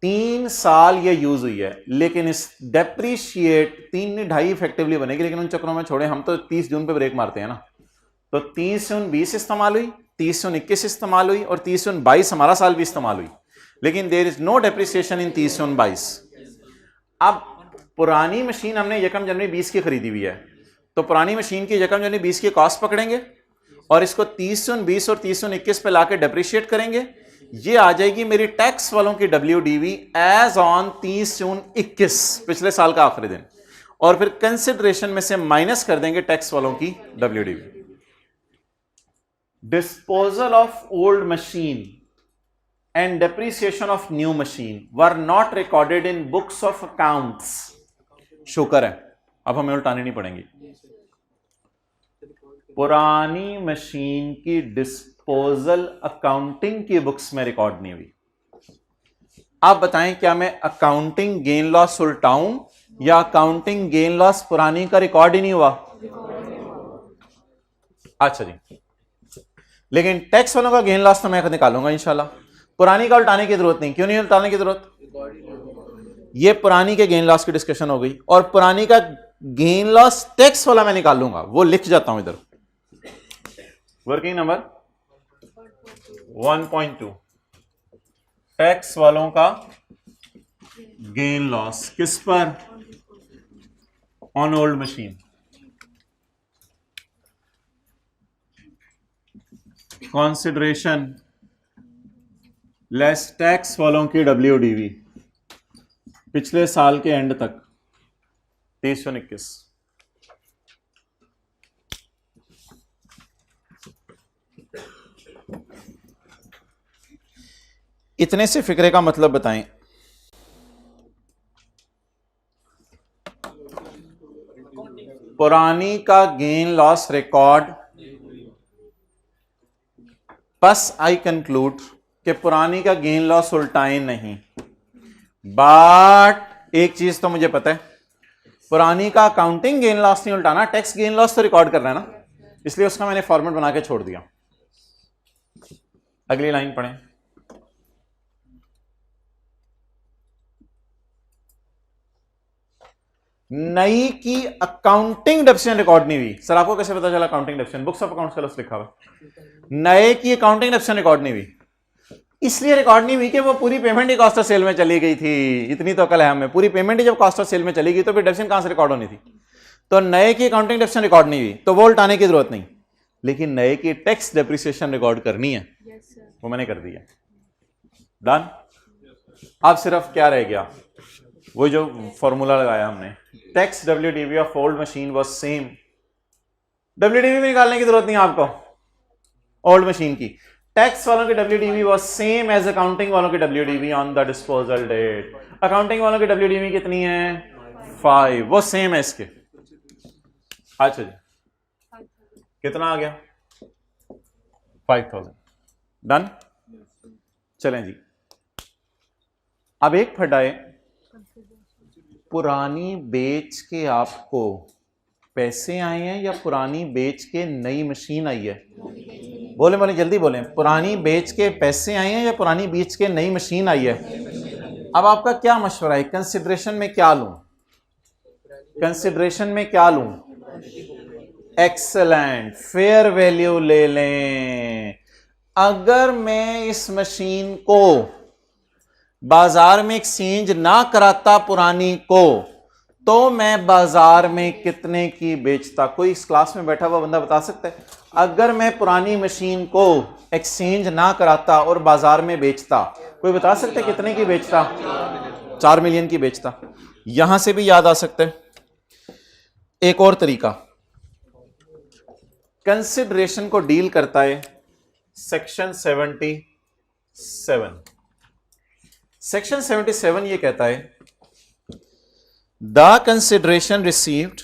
3 साल ये यूज हुई है, लेकिन इस डेप्रीशिएट 3.5 इफेक्टिवली बनेगी, लेकिन उन चक्रों में छोड़े, हम तो 30 जून पे ब्रेक मारते हैं ना। तो 30/20 इस्तेमाल हुई, 30/21 इस्तेमाल हुई और 30/22 हमारा साल भी इस्तेमाल हुई, लेकिन there is no depreciation in 30/22। अब पुरानी मशीन हमने 1 जनवरी 20 की खरीदी हुई है, तो पुरानी मशीन की 1 जनवरी 20 की कॉस्ट पकड़ेंगे और इसको 30/20 और 30/21 पे लाके डेप्रिशिएट करेंगे। ये आ जाएगी मेरी टैक्स वालों की WDV एज ऑन 30/21, पिछले साल का आखिरी दिन, और फिर कंसिडरेशन में से माइनस कर देंगे टैक्स वालों की WDV। Disposal of old machine and depreciation of new machine were not recorded in books of accounts. शुक्र है, अब हमें उल्टानी नहीं पड़ेंगी। पुरानी मशीन की डिस्पोजल अकाउंटिंग की बुक्स में रिकॉर्ड नहीं हुई। आप बताएं, क्या मैं अकाउंटिंग गेन लॉस उल्टाऊं या अकाउंटिंग गेन लॉस पुरानी का रिकॉर्ड ही नहीं हुआ? अच्छा जी, लेकिन टैक्स वालों का गेन लॉस तो मैं निकालूंगा इंशाल्लाह। पुरानी का उल्टाने की जरूरत नहीं। क्यों नहीं उल्टाने की जरूरत? ये पुरानी के गेन लॉस की डिस्कशन हो गई, और पुरानी का गेन लॉस टैक्स वाला मैं निकालूंगा, वो लिख जाता हूं इधर। वर्किंग नंबर 1.2, टैक्स वालों का गेन लॉस किस पर? On old machine. Consideration less tax वालों की WDV पिछले साल के एंड तक 3021। इतने से फिक्रे का मतलब बताएं। पुरानी का गेन लॉस रिकॉर्ड, बस आई कंक्लूड कि पुरानी का गेन लॉस उल्टाएं नहीं। बट एक चीज तो मुझे पता है, पुरानी का अकाउंटिंग गेन लॉस नहीं उल्टाना, टैक्स गेन लॉस तो रिकॉर्ड करना है ना, इसलिए उसका मैंने फॉर्मेट बना के छोड़ दिया। अगली लाइन पढ़ें। नई की अकाउंटिंग डेप्सिशन रिकॉर्ड नहीं हुई। सर आपको कैसे पता चला अकाउंटिंग डेप्सिशन? बुक्स ऑफ अकाउंट्स का लफ्ज लिखा हुआ। नए की अकाउंटिंग डेप्सिशन रिकॉर्ड नहीं हुई, इसलिए रिकॉर्ड नहीं हुई कि वो पूरी पेमेंट ही कॉस्ट ऑफ सेल में चली गई थी। इतनी तो अकल है हमें, पूरी पेमेंट ही जब कॉस्ट ऑफ सेल में चली गई तो फिर डेप्सिशन कहां से रिकॉर्ड होनी थी? तो नए की अकाउंटिंग डेप्सिशन रिकॉर्ड नहीं हुई तो वो उल्टाने की जरूरत नहीं, लेकिन नए की टैक्स डेप्रिसिएशन रिकॉर्ड करनी है, वो मैंने कर दिया। डन। अब सिर्फ क्या रह गया, वो जो फॉर्मूला लगाया हमने, tax WDV of old machine was same. WDV में निकालने की जरूरत नहीं आपको ओल्ड मशीन की। टैक्स वालों की WDV was same as accounting वालों की WDV on the disposal date. Accounting वालों की WDV कितनी है? 5, वो सेम है इसके। अच्छा जी, कितना आ गया? 5000। डन। चलें जी, अब एक फटाए, पुरानी बेच के आपको पैसे आए हैं या पुरानी बेच के नई मशीन आई है? बोले बोले जल्दी बोलें। पुरानी बेच के पैसे आए हैं या पुरानी बेच के नई मशीन आई है? अब आपका क्या मशवरा है, कंसिडरेशन में क्या लूं? कंसिडरेशन में क्या लूं? एक्सेलेंट, फेयर वैल्यू ले लें। अगर मैं इस मशीन को बाजार में एक्सचेंज ना कराता पुरानी को, तो मैं बाजार में कितने की बेचता? कोई इस क्लास में बैठा हुआ बंदा बता सकता है? अगर मैं पुरानी मशीन को एक्सचेंज ना कराता और बाजार में बेचता, कोई बता सकता है कितने की बेचता? 4 मिलियन की बेचता। यहां से भी याद आ सकता है एक और तरीका, कंसिडरेशन को डील करता है सेक्शन 77। सेक्शन 77 ये कहता है the consideration received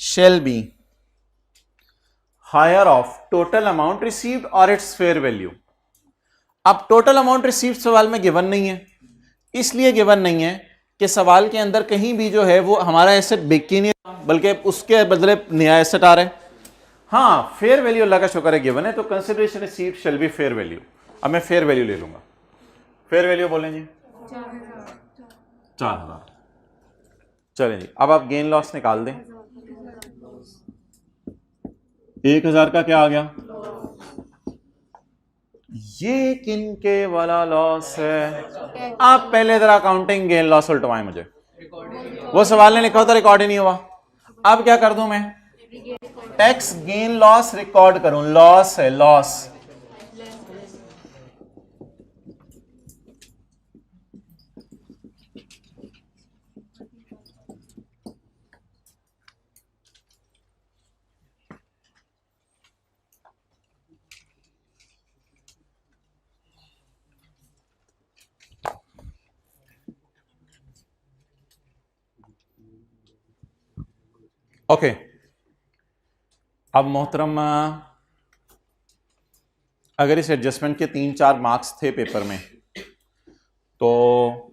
shall be higher of total amount received or its fair value। अब टोटल अमाउंट रिसीव्ड सवाल में गिवन नहीं है, इसलिए गिवन नहीं है कि सवाल के अंदर कहीं भी जो है वो हमारा एसेट बिक ही नहीं, बल्कि उसके बदले नया एसेट आ रहा है। हाँ, फेयर वैल्यू अल्लाह का शुक्र है गिवन है, तो consideration received shall be fair value. अब मैं फेयर वैल्यू ले लूंगा। फेयर वैल्यू बोलें जी 4000। चलें जी, अब आप गेन लॉस निकाल दें। 1000 का क्या आ गया? ये किनके वाला लॉस है? आप पहले जरा अकाउंटिंग गेन लॉस उल्टवाएं मुझे। वो सवाल ने लिखा होता रिकॉर्ड ही नहीं हुआ। अब क्या कर दूं मैं? टैक्स गेन लॉस रिकॉर्ड करूं। लॉस है, लॉस। ओके, अब मोहतरम, अगर इस एडजस्टमेंट के 3-4 मार्क्स थे पेपर में, तो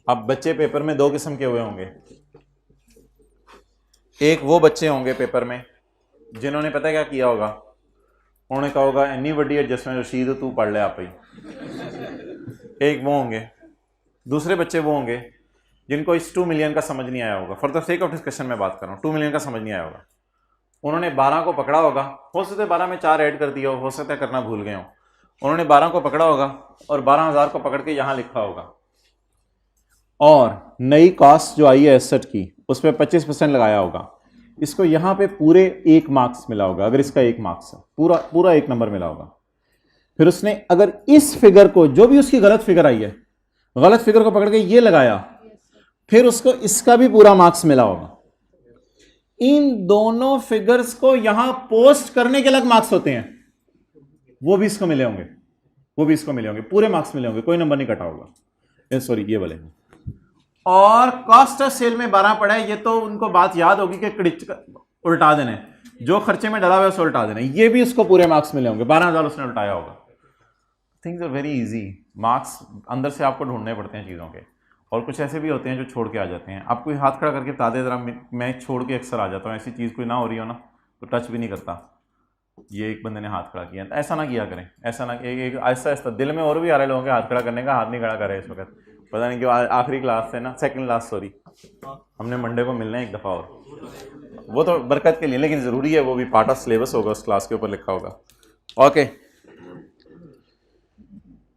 अब बच्चे पेपर में 2 किस्म के हुए होंगे। एक वो बच्चे होंगे पेपर में जिन्होंने पता क्या किया होगा, उन्होंने कहा होगा इतनी बड़ी एडजस्टमेंट रशीद तू पढ़ ले आप ही। एक वो होंगे, दूसरे बच्चे वो होंगे जिनको इस 2 मिलियन का समझ नहीं आया होगा। For the sake of discussion में बात कर रहा हूँ, 2 मिलियन का समझ नहीं आया होगा। उन्होंने 12 को पकड़ा होगा, हो सकता है 12 में 4 ऐड कर दिया हो सकता है करना भूल गए हो। उन्होंने 12 को पकड़ा होगा और 12,000 को पकड़ के यहाँ लिखा होगा, और नई कॉस्ट जो आई है एसेट की उस पर 25% लगाया होगा। इसको यहाँ पे पूरे 1 मार्क्स मिला होगा, अगर इसका 1 मार्क्स है, पूरा 1 नंबर मिला होगा। फिर उसने अगर इस फिगर को, जो भी उसकी गलत फिगर आई है, गलत फिगर को पकड़ के ये लगाया फिर उसको इसका भी पूरा मार्क्स मिला होगा। इन दोनों फिगर्स को यहां पोस्ट करने के अलग मार्क्स होते हैं, वो भी इसको मिले होंगे, वो भी इसको मिले होंगे, पूरे मार्क्स मिले होंगे, कोई नंबर नहीं कटा होगा। सॉरी ये वाले। और कॉस्ट ऑफ सेल में 12 पड़ा है, ये तो उनको बात याद होगी कि उल्टा देने, जो खर्चे में डला हुआ है उसे उल्टा देना, ये भी उसको पूरे मार्क्स मिले होंगे, 12,000 उसने उल्टाया होगा। Things are very easy. Marks अंदर से आपको ढूंढने पड़ते हैं चीज़ों के, और कुछ ऐसे भी होते हैं जो छोड़ के आ जाते हैं। आप कोई हाथ खड़ा करके बता दे जरा, मैं छोड़ के अक्सर आ जाता हूँ, ऐसी चीज़ कोई ना हो रही हो ना तो टच भी नहीं करता। ये एक बंदे ने हाथ खड़ा किया, ऐसा ना किया करें, ऐसा ना, एक आहिस्ता आहिस्ता। दिल में और भी आ रहे लोगों के हाथ खड़ा करने का, हाथ नहीं खड़ा कर रहे इस वक्त, पता नहीं क्यों। आखिरी क्लास से ना, सेकंड क्लास सॉरी, हमने मंडे को मिलना है एक दफ़ा, और वो तो बरकत के लिए, लेकिन ज़रूरी है, वो भी पार्ट ऑफ सिलेबस होगा, उस क्लास के ऊपर लिखा होगा। ओके,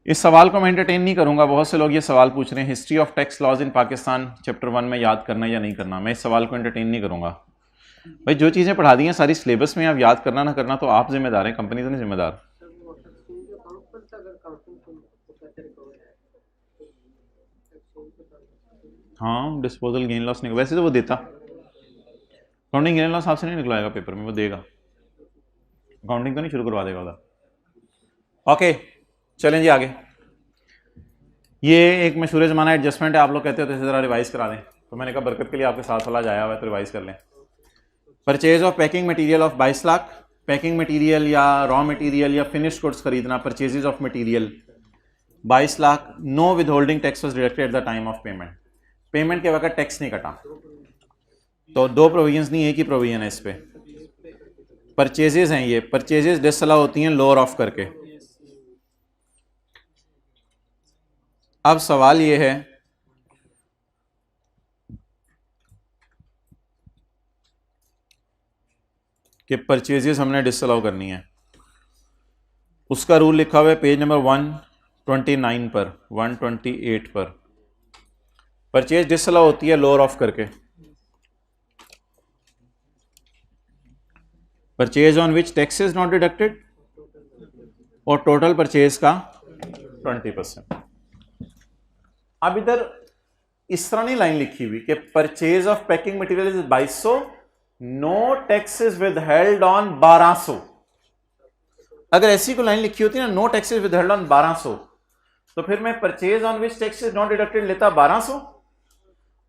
इस सवाल को मैं एंटरटेन नहीं करूंगा। बहुत से लोग ये सवाल पूछ रहे हैं, history of tax laws in Pakistan chapter 1 में याद करना या नहीं करना। मैं इस सवाल को एंटरटेन नहीं करूंगा। भाई जो चीज़ें पढ़ा दी हैं सारी सिलेबस में, आप याद करना ना करना तो आप जिम्मेदार हैं, कंपनी तो नहीं जिम्मेदार। हाँ, डिस्पोजल गेन लॉस नहीं, वैसे तो वो देता, अकाउंटिंग गेन लॉस आपसे नहीं निकलाएगा पेपर में, वो देगा, अकाउंटिंग तो नहीं शुरू करवा देगा उधर। ओके चलें जी आगे। ये एक मशहूर ज़माना एडजस्टमेंट है, आप लोग कहते हो तो इसे ज़रा रिवाइज करा दें, तो मैंने कहा बरकत के लिए आपके साथ वाला आया हुआ है तो रिवाइज कर लें। Purchase of packing material of 22 lakh, packing material या रॉ मटेरियल या फिनिश्ड गुड्स खरीदना, purchases of material 22 lakh, know with holding tax was deducted at the time of payment, payment के वक्त टैक्स नहीं कटा, तो दो प्रोविजंस नहीं, एक ही प्रोविजन है इस पे। परचेजेज हैं ये, परचेजेज डिसअलाउ होती हैं लोअर ऑफ करके। अब सवाल ये है कि परचेजेस हमने डिसअलाउ करनी है, उसका रूल लिखा हुआ है पेज नंबर 129 पर, 128 पर। परचेज डिसअलाउ होती है लोअर ऑफ करके, purchase on which tax is not deducted, और टोटल परचेज का 20%। अब इधर इस तरह नहीं लाइन लिखी हुई कि purchase of packing material is 2200, no tax is withheld on 1200। अगर ऐसी को लाइन लिखी होती ना, no tax is withheld on 1200, तो फिर मैं purchase on which tax is not deducted लेता 1200,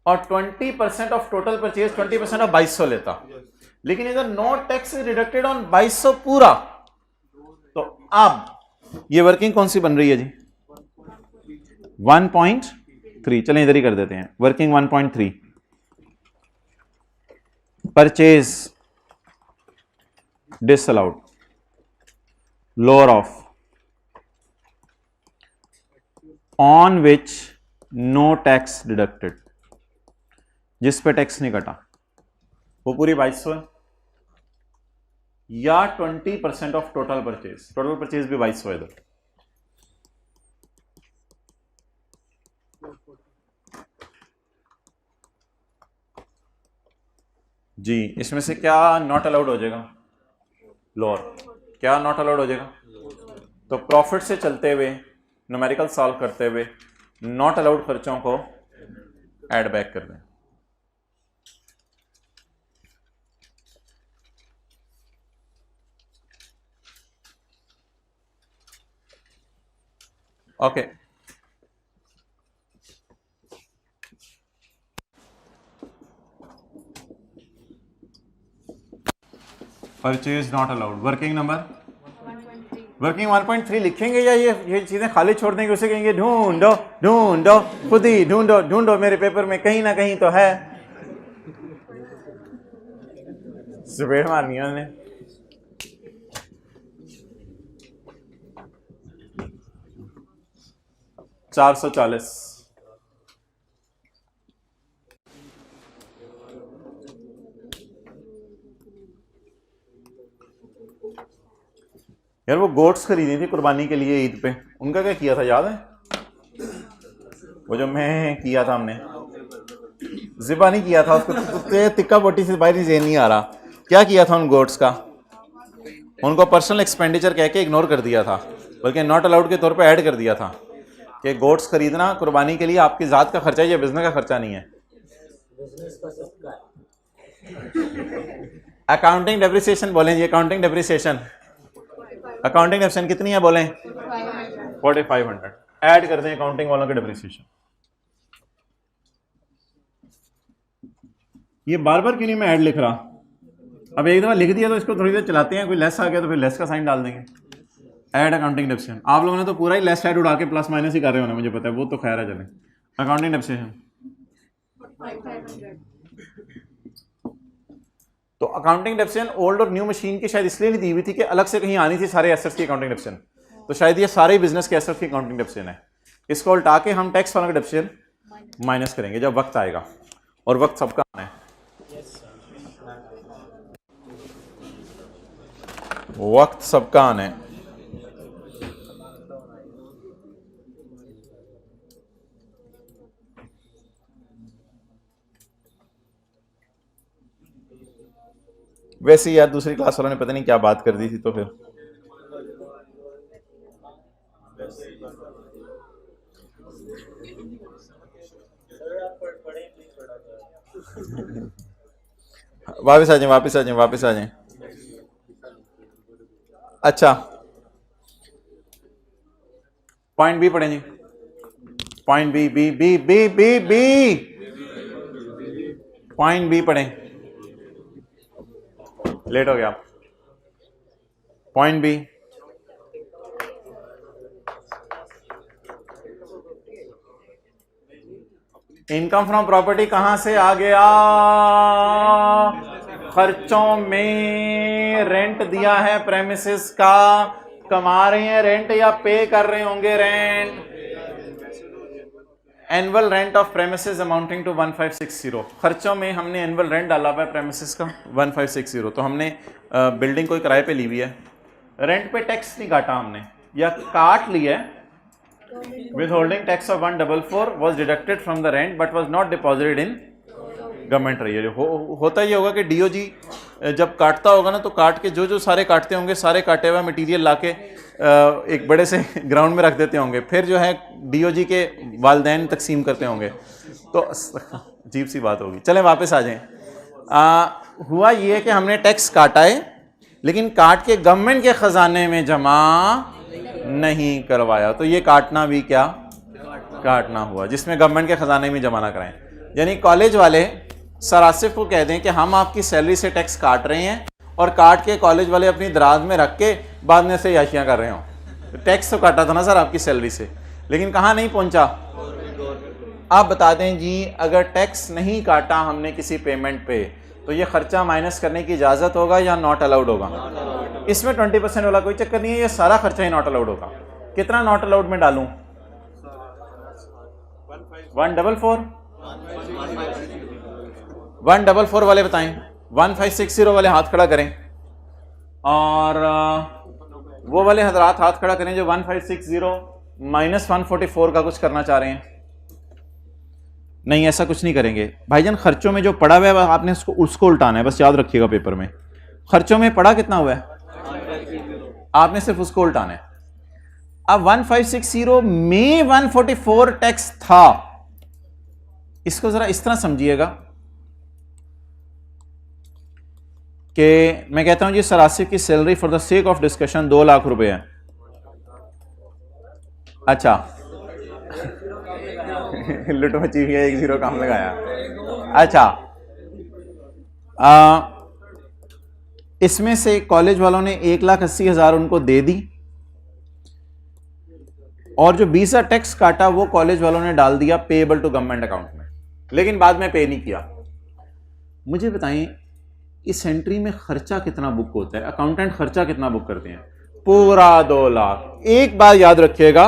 और 20% ऑफ टोटल परचेज 20% ऑफ 2200 लेता। लेकिन इधर no tax is deducted on 2200 पूरा, तो अब ये वर्किंग कौन सी बन रही है जी? 1.3। चलें इधर ही कर देते हैं, working 1.3। Purchase disallowed lower of on which no tax deducted, जिस पे टैक्स नहीं कटा, वो पूरी 2200 है, या 20% of total purchase, total purchase भी 2200 है इधर। जी इसमें से क्या नॉट अलाउड हो जाएगा? लोअर। क्या नॉट अलाउड हो जाएगा? तो प्रॉफिट से चलते हुए न्यूमेरिकल सॉल्व करते हुए नॉट अलाउड खर्चों को ऐड बैक कर दें। Okay purchase not allowed, working number working 1.3 लिखेंगे या ये चीजें खाली छोड़ देंगे, उसे कहेंगे ढूंढो ढूंढो, खुद ही ढूंढो ढूंढो, मेरे पेपर में कहीं ना कहीं तो है। चपेट मारनी है उन्हें। $440। यार वो गोट्स खरीदी थी कुर्बानी के लिए ईद पे, उनका क्या किया था याद है? वो जो मैं किया था हमने, ज़िबा नहीं किया था उसको, तो तिक्का बोटी से बाहर नहीं आ रहा। क्या किया था उन गोट्स का? उनको पर्सनल एक्सपेंडिचर कह के इग्नोर कर दिया था, बल्कि नॉट अलाउड के तौर पे ऐड कर दिया था कि गोट्स खरीदना कुर्बानी के लिए आपकी ज़ात का खर्चा है, ये बिजनेस का खर्चा नहीं है। बिजनेस का सबका है। अकाउंटिंग डेप्रिसिएशन बोलें जी, अकाउंटिंग डेप्रिसिएशन, अकाउंटिंग डेप्रिसिएशन कितनी है बोलें? 4500। ऐड कर दें अकाउंटिंग वालों के डेप्रिसिएशन। ये बार बार क्यों नहीं मैं ऐड लिख रहा? अब एक दफा लिख दिया तो इसको थोड़ी देर चलाते हैं, कोई लेस आ गया तो फिर लेस का साइन डाल देंगे। ऐड अकाउंटिंग डेप्रिसिएशन, आप लोगों ने तो पूरा ही लेस साइड उड़ा के प्लस माइनस ही कर रहे होने, मुझे पता है, वो तो खैर है। चलें, अकाउंटिंग डेप्रिसिएशन तो अकाउंटिंग डेप्रिसिएशन ओल्ड और न्यू मशीन की शायद इसलिए नहीं दी हुई थी कि अलग से कहीं आनी थी सारे एसेट्स की अकाउंटिंग डेप्रिसिएशन, तो शायद ये सारे बिजनेस के एसेट्स की अकाउंटिंग डेप्रिसिएशन है। इसको उल्टा के हम टैक्स वालों का डेप्रिसिएशन माइनस करेंगे जब वक्त आएगा, और वक्त सबका आना है, वक्त सबका आना है। वैसे यार दूसरी क्लास वालों ने पता नहीं क्या बात कर दी थी, तो फिर वापस आ जाए, वापस आ जाए, वापस आ जाए। अच्छा, पॉइंट बी पढ़ें जी, point B B B B B B point B पढ़ें। लेट हो गया। Point B, income from property कहां से आ गया? खर्चों में रेंट दिया है प्रेमिसेस का, कमा रहे हैं रेंट या पे कर रहे होंगे rent? Annual rent of premises amounting to 1560। खर्चों में हमने एनुअल रेंट डाला हुआ है प्रेमिसेस का 1560, तो हमने बिल्डिंग कोई किराए पे ली हुई है, रेंट पे टैक्स नहीं काटा हमने, या काट लिया है। withholding tax of 144 was deducted from the rent but was not deposited in government treasury. होता ये होगा कि डीओजी जब काटता होगा ना, तो काट के जो जो सारे काटते होंगे, सारे काटे हुआ मटेरियल लाके एक बड़े से ग्राउंड में रख देते होंगे, फिर जो है डीओजी के वालदैन तकसीम करते होंगे, तो अजीब सी बात होगी। चलें वापस आ जाएं। हुआ ये कि हमने टैक्स काटा है, लेकिन काट के गवर्नमेंट के खजाने में जमा नहीं करवाया, तो ये काटना भी क्या? काटना हुआ, जिसमें गवर्नमेंट के खजाने में जमा ना कराएं। यानी कॉलेज वाले सर आसिफ को कह दें कि हम आपकी सैलरी से टैक्स काट रहे हैं, और काट के कॉलेज वाले अपनी दराज में रख के बाद में से याशियां कर रहे हो। टैक्स तो काटा था ना सर आपकी सैलरी से, लेकिन कहाँ नहीं पहुंचा? आप बता दें जी, अगर टैक्स नहीं काटा हमने किसी पेमेंट पे, तो ये खर्चा माइनस करने की इजाज़त होगा या नॉट अलाउड होगा? इसमें 20% वाला कोई चक्कर नहीं है, ये सारा खर्चा ही नॉट अलाउड होगा। कितना नॉट अलाउड में डालूं? 144 144 वाले बताएं, 1560 वाले हाथ खड़ा करें, और वो वाले हजरात हाथ खड़ा करें जो 1560 माइनस 144 का कुछ करना चाह रहे हैं। नहीं, ऐसा कुछ नहीं करेंगे भाईजान। खर्चों में जो पड़ा हुआ है आपने उसको उल्टाना है, बस याद रखिएगा पेपर में। खर्चों में पड़ा कितना हुआ है, आपने सिर्फ उसको उल्टाना है। अब 1560 में 144 टैक्स था, इसको जरा इस तरह समझिएगा कि मैं कहता हूं जी सर आसिफ की salary for the sake of discussion 2 lakh रुपए है। अच्छा लुटो मची हुई है, 1 0 काम लगाया। अच्छा, इसमें से कॉलेज वालों ने 1,80,000 उनको दे दी, और जो 20 टैक्स काटा वो कॉलेज वालों ने डाल दिया पेएबल टू गवर्नमेंट अकाउंट में, लेकिन बाद में पे नहीं किया। मुझे बताएं इस एंट्री में खर्चा कितना बुक होता है? अकाउंटेंट खर्चा कितना बुक करते हैं? पूरा 2 लाख। एक बात याद रखिएगा,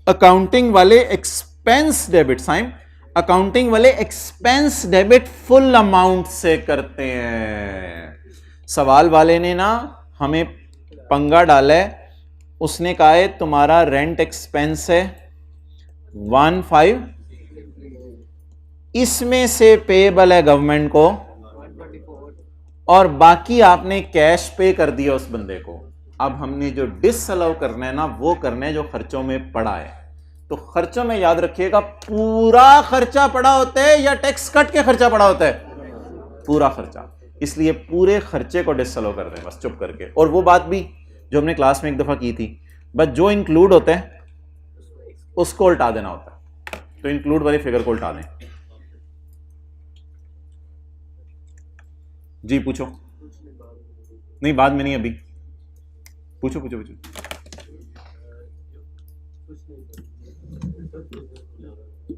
अकाउंटिंग वाले एक्सपेंस डेबिट साइन, अकाउंटिंग वाले एक्सपेंस डेबिट फुल अमाउंट से करते हैं। सवाल वाले ने ना हमें पंगा डाला है, उसने कहा है तुम्हारा रेंट एक्सपेंस है 15, इसमें से पेएबल है गवर्नमेंट को, और बाकी आपने कैश पे कर दिया उस बंदे को। अब हमने जो डिसअलाउ करना है ना, वो करना है जो खर्चों में पड़ा है। तो खर्चों में याद रखिएगा पूरा खर्चा पड़ा होता है या टैक्स कट के खर्चा पड़ा होता है? पूरा खर्चा। इसलिए पूरे खर्चे को डिसअलाउ कर दें बस चुप करके। और वो बात भी जो हमने क्लास में एक दफा की थी, बस जो इंक्लूड होता है उसको उल्टा देना होता है, तो इंक्लूड वाली फिगर को उल्टा दें। जी पूछो। नहीं बाद में नहीं, अभी पूछो पूछो पूछो।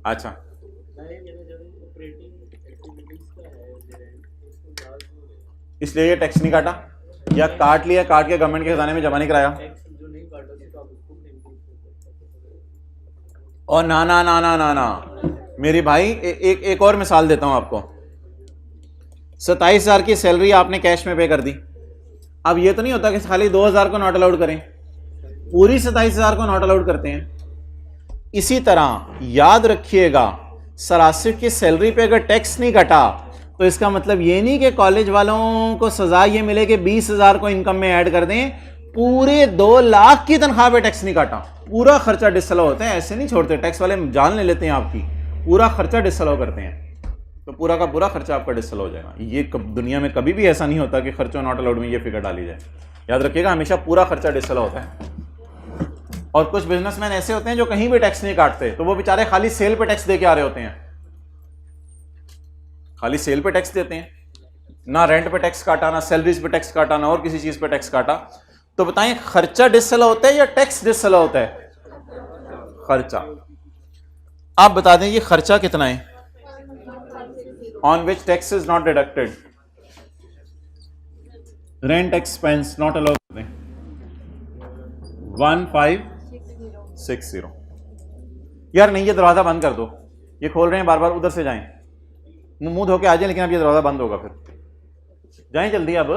अच्छा इसलिए ये टैक्स नहीं काटा, या काट लिया, काट के गवर्नमेंट के खजाने में जमा नहीं कराया। और ना ना ना ना ना ना मेरी भाई एक और मिसाल देता हूं आपको। 27,000 की सैलरी आपने कैश में पे कर दी। अब ये तो नहीं होता कि खाली 2,000 को नॉट अलाउड करें, पूरी 27,000 को नॉट अलाउड करते हैं। इसी तरह याद रखिएगा, सरासिट की सैलरी पे अगर टैक्स नहीं कटा तो इसका मतलब ये नहीं कि कॉलेज वालों को सजा ये मिले कि 20,000 को इनकम में ऐड कर दें, पूरे 2 लाख की तनख्वाह पे टैक्स नहीं काटा, पूरा खर्चा डिसअलाउ होता है। ऐसे नहीं छोड़ते, टैक्स वाले जान ले लेते हैं आपकी, पूरा खर्चा डिसअलाउ करते हैं, तो पूरा का पूरा खर्चा आपका डिसअलाउ हो जाएगा। ये दुनिया में कभी भी ऐसा नहीं होता कि खर्चा नॉट अलाउड में ये फिगर डाली जाए। याद रखिएगा हमेशा पूरा खर्चा डिसअलाउ होता है। और कुछ बिजनेसमैन ऐसे होते हैं जो कहीं भी टैक्स नहीं काटते, तो वो बेचारे खाली सेल पे टैक्स दे के आ रहे होते हैं, खाली सेल पे टैक्स देते हैं, ना रेंट पे टैक्स काटा, ना सैलरीज पे टैक्स काटा, ना और किसी चीज पे टैक्स काटा। तो बताएं खर्चा डिसअलाउ होता है या टैक्स डिसअलाउ होता है? खर्चा। आप बता दें ये खर्चा कितना है on which tax is not deducted? Rent expense not allowed कर दें 1560। यार नहीं, ये दरवाजा बंद कर दो, ये खोल रहे हैं बार बार, उधर से जाएं, मुंह धो के आ जाए, लेकिन अब ये दरवाजा बंद होगा, फिर जाएं जल्दी अब।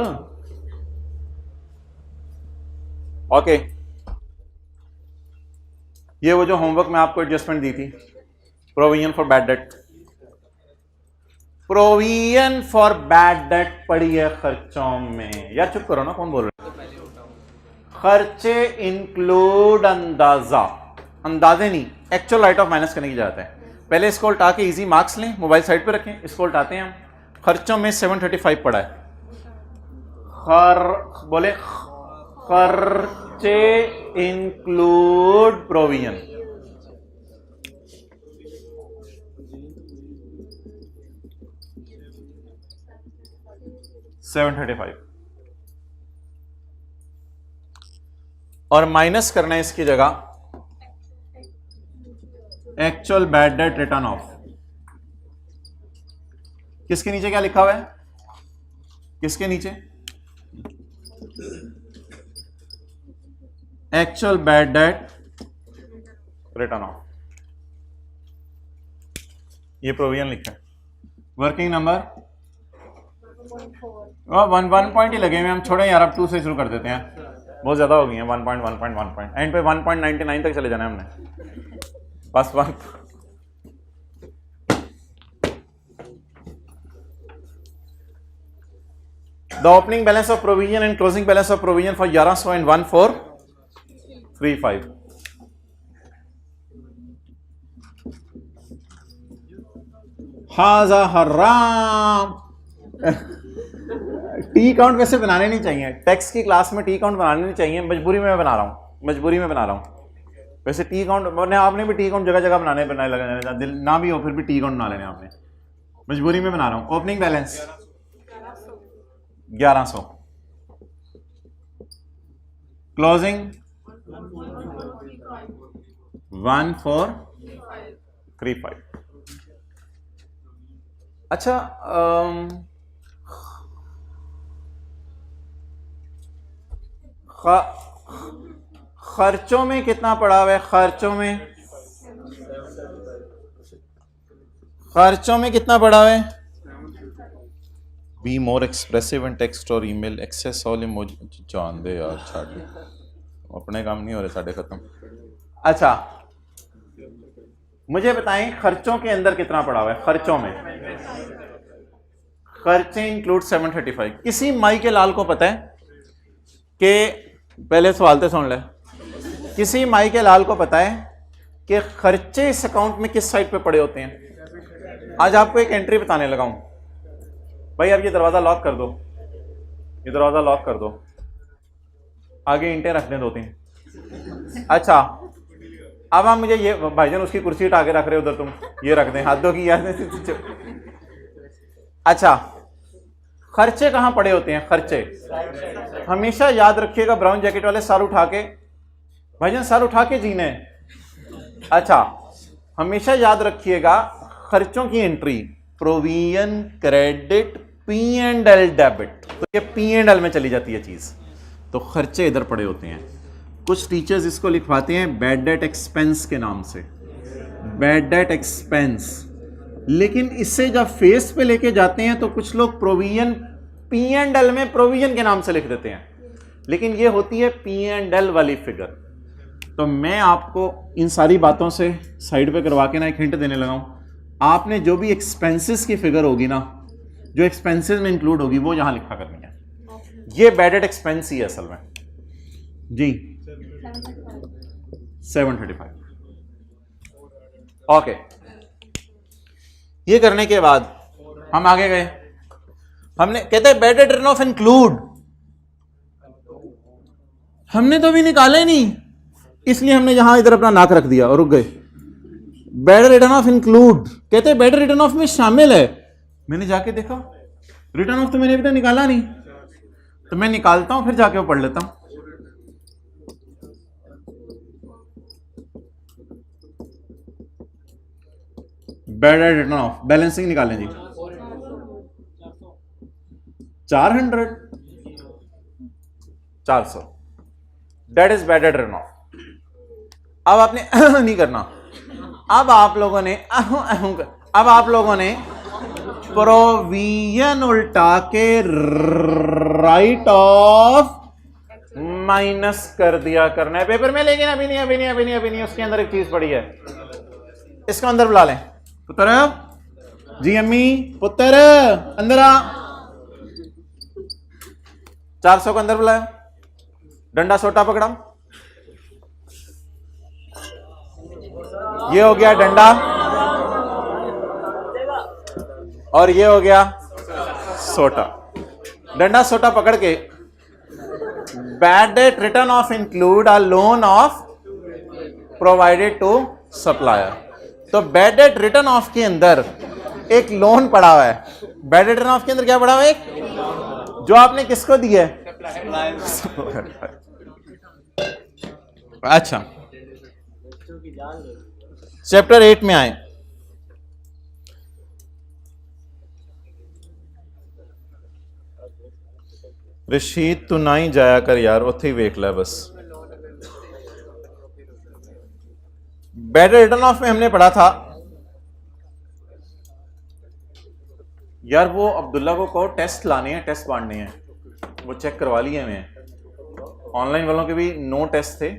ओके ये वो जो होमवर्क में आपको एडजस्टमेंट दी थी, provision for bad debt, provision for bad debt पड़ी है खर्चों में। यार चुप करो ना, कौन बोल रहे हैं? खर्चे इंक्लूड अंदाजा, अंदाजे नहीं, एक्चुअल राइट ऑफ माइनस करने की जरूरत है। पहले इसको उल्टा के इजी मार्क्स लें, मोबाइल साइड पे रखें, इसको उल्टाते हैं हम। खर्चों में 735 पड़ा है। बोले खर्चे इंक्लूड प्रोविजन, $735, और माइनस करना है इसकी जगह actual bad debt written of. किसके नीचे क्या लिखा हुआ है? किसके नीचे? Actual bad debt written of, ये प्रोविजन लिखा है। वर्किंग नंबर 1 पॉइंट ही लगे हुए, हम छोड़े यार, अब 2 से शुरू कर देते हैं, बहुत ज्यादा हो गई है। 1 पॉइंट एंड पे 1.99 तक चले जाना है हमने, बस 1। The opening balance of provision and closing balance of provision for 1100 and 1435. हाजा हराम। टी काउंट वैसे बनाने नहीं चाहिए, टैक्स की क्लास में टी काउंट बनाने नहीं चाहिए, मजबूरी में मैं बना रहा हूं, मजबूरी में बना रहा हूं। वैसे टी काउंट आपने भी टी काउंट जगह जगह बनाने लगा, दिल ना भी हो फिर भी टी काउंट बना लेने आपने, मजबूरी में बना रहा हूं। Opening balance 1100, closing 1435। अच्छा खर्चों में कितना पड़ा हुआ है? खर्चों में कितना पड़ा हुआ है? Be more expressive in text और ईमेल, एक्सेस ऑल इमोजी। जान दे यार, छाड़ अपने काम नहीं हो रहे साढ़े खत्म। अच्छा मुझे बताएं खर्चों के अंदर कितना पड़ा हुआ है? खर्चों में खर्चे इंक्लूड 735। किसी माई के लाल को पता है कि, पहले सवाल तो सुन ले, किसी माई के लाल को पता है कि खर्चे इस अकाउंट में किस साइड पे पड़े होते हैं। आज आपको एक एंट्री बताने लगा हूं, भाई अब ये दरवाजा लॉक कर दो, ये दरवाजा लॉक कर दो, आगे ईंटें रख दें 2-3। अच्छा अब आप मुझे ये भाईजान उसकी कुर्सी उठा के रख रहे हो उधर, तुम ये रख दें, हाथों की याद। अच्छा खर्चे कहां पड़े होते हैं? खर्चे हमेशा याद रखिएगा, ब्राउन जैकेट वाले सर उठा के, भाईजान सर उठा के जीने। अच्छा हमेशा याद रखिएगा खर्चों की entry provision, credit, P&L debit, तो ये P&L में चली जाती है चीज। तो खर्चे इधर पड़े होते हैं। कुछ टीचर्स इसको लिखवाते हैं बैड डेट एक्सपेंस के नाम से, बैड डेट एक्सपेंस, लेकिन इससे जब फेस पे लेके जाते हैं तो कुछ लोग प्रोविजन P&L में प्रोविजन के नाम से लिख देते हैं, लेकिन ये होती है P&L वाली फिगर। तो मैं आपको इन सारी बातों से साइड पे करवा के ना एक हिंट देने लगा हूं। आपने जो भी एक्सपेंसेस की फिगर होगी ना, जो एक्सपेंसेस में इंक्लूड होगी, वो यहां लिखा करनी है। ये बैड डेट एक्सपेंस ही है असल में जी। 735। ओके, ये करने के बाद हम आगे गए, हमने कहते हैं bad debt written off include, हमने तो अभी निकाला ही नहीं, इसलिए हमने यहां इधर अपना नाक रख दिया और रुक गए। बैड रिटर्न ऑफ इंक्लूड कहते हैं बैड रिटर्न ऑफ में शामिल है। मैंने जाके देखा रिटर्न ऑफ तो मैंने अभी तक निकाला नहीं, तो मैं निकालता हूं फिर जाके वो पढ़ लेता हूं। Bad debt written of balancing निकालें जी। 400 400 that is bad debt written of. अब आपने नहीं करना, अब आप लोगों ने अब आप लोगों ने प्रोविजन उल्टा के राइट ऑफ माइनस कर दिया करना है पेपर में, लेकिन अभी नहीं, उसके अंदर एक चीज पड़ी है, इसको अंदर बुला लें। पुत्र जी, अम्मी पुत्र अंदर आ। 400 को अंदर बुलाया, डंडा सोटा पकड़ा, ये हो गया डंडा और ये हो गया सोटा। डंडा सोटा पकड़ के bad debt written off include a loan of provided to supplier. तो बैड डेट रिटर्न ऑफ के अंदर एक लोन पड़ा हुआ है। बैड डेट रिटर्न ऑफ के अंदर क्या पड़ा हुआ है? एक जो आपने किसको दिया है? अच्छा चैप्टर 8 में आए। रशीद तू ना ही जाया कर यार, उत्थे ही वेख ले बस। बैड रिटर्न ऑफ में हमने पढ़ा था यार, वो अब्दुल्ला को कहो टेस्ट लाने हैं, टेस्ट बांटने हैं, वो चेक करवा लिए मैं। ऑनलाइन वालों के भी 9 टेस्ट थे,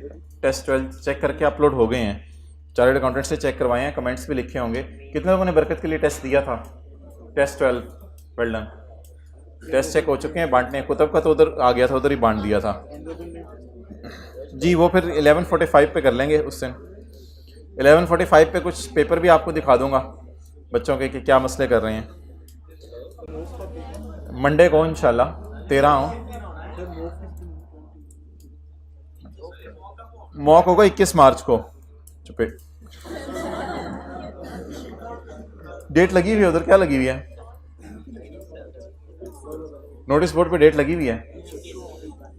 टेस्ट 12 चेक करके अपलोड हो गए हैं, चार्टर्ड अकाउंटेंट से चेक करवाए हैं, कमेंट्स भी लिखे होंगे। कितने लोगों ने बरकत के लिए टेस्ट दिया था? Test 12 well done, test check हो चुके हैं, बांटने हैं। कुतुब का तो उधर आ गया था, उधर ही बांट दिया था जी। वो फिर 11:45 पे कर लेंगे उस दिन। 11:45 पे कुछ पेपर भी आपको दिखा दूंगा बच्चों के कि क्या मसले कर रहे हैं। मंडे को इंशाल्लाह 13 हो, मॉक होगा 21 मार्च को। चुपे डेट लगी हुई है उधर, क्या लगी हुई है? नोटिस बोर्ड पे डेट लगी हुई है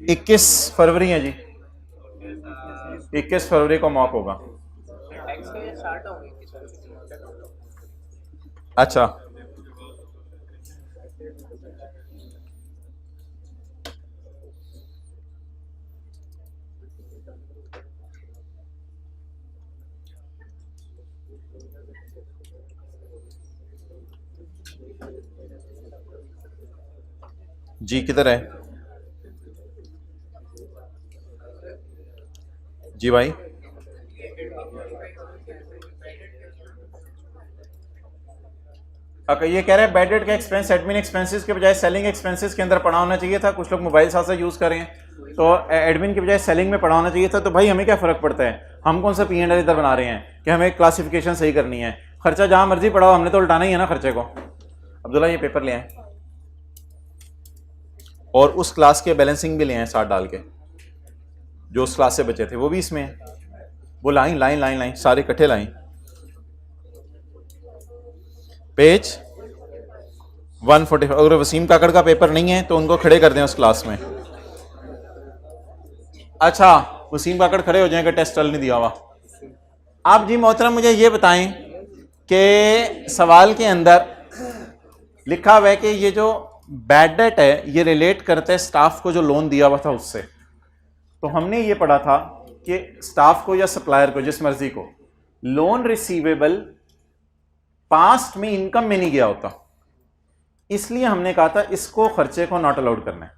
21 फरवरी है जी, 21 फरवरी को मॉक होगा। अच्छा जी, किधर है जी भाई? ओके, ये कह रहे हैं बैड डेट का एक्सपेंस एडमिन एक्सपेंसेस के बजाय सेलिंग एक्सपेंसेस के अंदर पड़ा होना चाहिए था। कुछ लोग मोबाइल साथ यूज कर रहे हैं, तो एडमिन की बजाय सेलिंग में पढ़ा होना चाहिए था। तो भाई हमें क्या फ़र्क पड़ता है, हम कौन सा P&L इधर बना रहे हैं कि हमें क्लासिफिकेशन सही करनी है। खर्चा जहाँ मर्जी पढ़ाओ, हमने तो उल्टाना ही है ना खर्चे को। अब्दुल्ला ये पेपर ले आए और उस क्लास के बैलेंसिंग भी ले आए साथ डाल के, जो उस क्लास से बचे थे वो भी इसमें है। वो लाइन लाइन लाइन लाइन सारे इकट्ठे लाइन, पेज 145। अगर वसीम काकड़ का पेपर नहीं है तो उनको खड़े कर दें उस क्लास में। अच्छा वसीम काकड़ खड़े हो जाएंगे, टेस्ट चल नहीं दिया हुआ। आप जी मोहतरम मुझे ये बताएं कि सवाल के अंदर लिखा हुआ है कि ये जो बैड डेट है ये रिलेट करता है स्टाफ को जो लोन दिया हुआ था उससे। तो हमने ये पढ़ा था कि स्टाफ को या सप्लायर को, जिस मर्जी को, लोन रिसीवेबल पास्ट में इनकम में नहीं गया होता, इसलिए हमने कहा था इसको खर्चे को नॉट अलाउड करना है।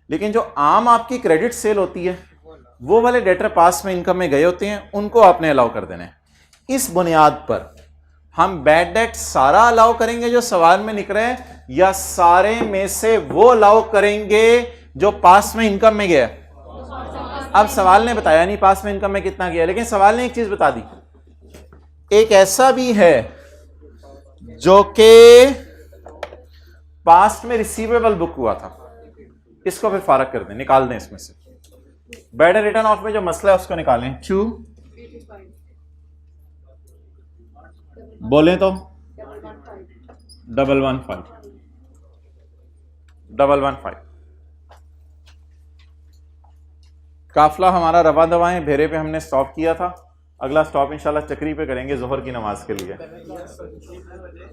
लेकिन जो आम आपकी क्रेडिट सेल होती है वो वाले डेटर पास में इनकम में गए होते हैं, उनको आपने अलाउ कर देना है। इस बुनियाद पर हम बैड डेट सारा अलाउ करेंगे जो सवाल में निकल रहे हैं, या सारे में से वो अलाउ करेंगे जो पास में इनकम में गया। अब सवाल ने बताया नहीं पास में इनकम में कितना गया, लेकिन सवाल ने एक चीज बता दी, एक ऐसा भी है जो कि पास्ट में रिसीवेबल बुक हुआ था, इसको फिर फारग कर दें, निकाल दें इसमें से। बैड रिटर्न ऑफ में जो मसला है उसको निकालें। चू बोले तो 115 काफला हमारा रवा दवाएं भेरे पे हमने स्टॉप किया था। अगला स्टॉप इंशाल्लाह चक्री पे करेंगे जोहर की नमाज के लिए।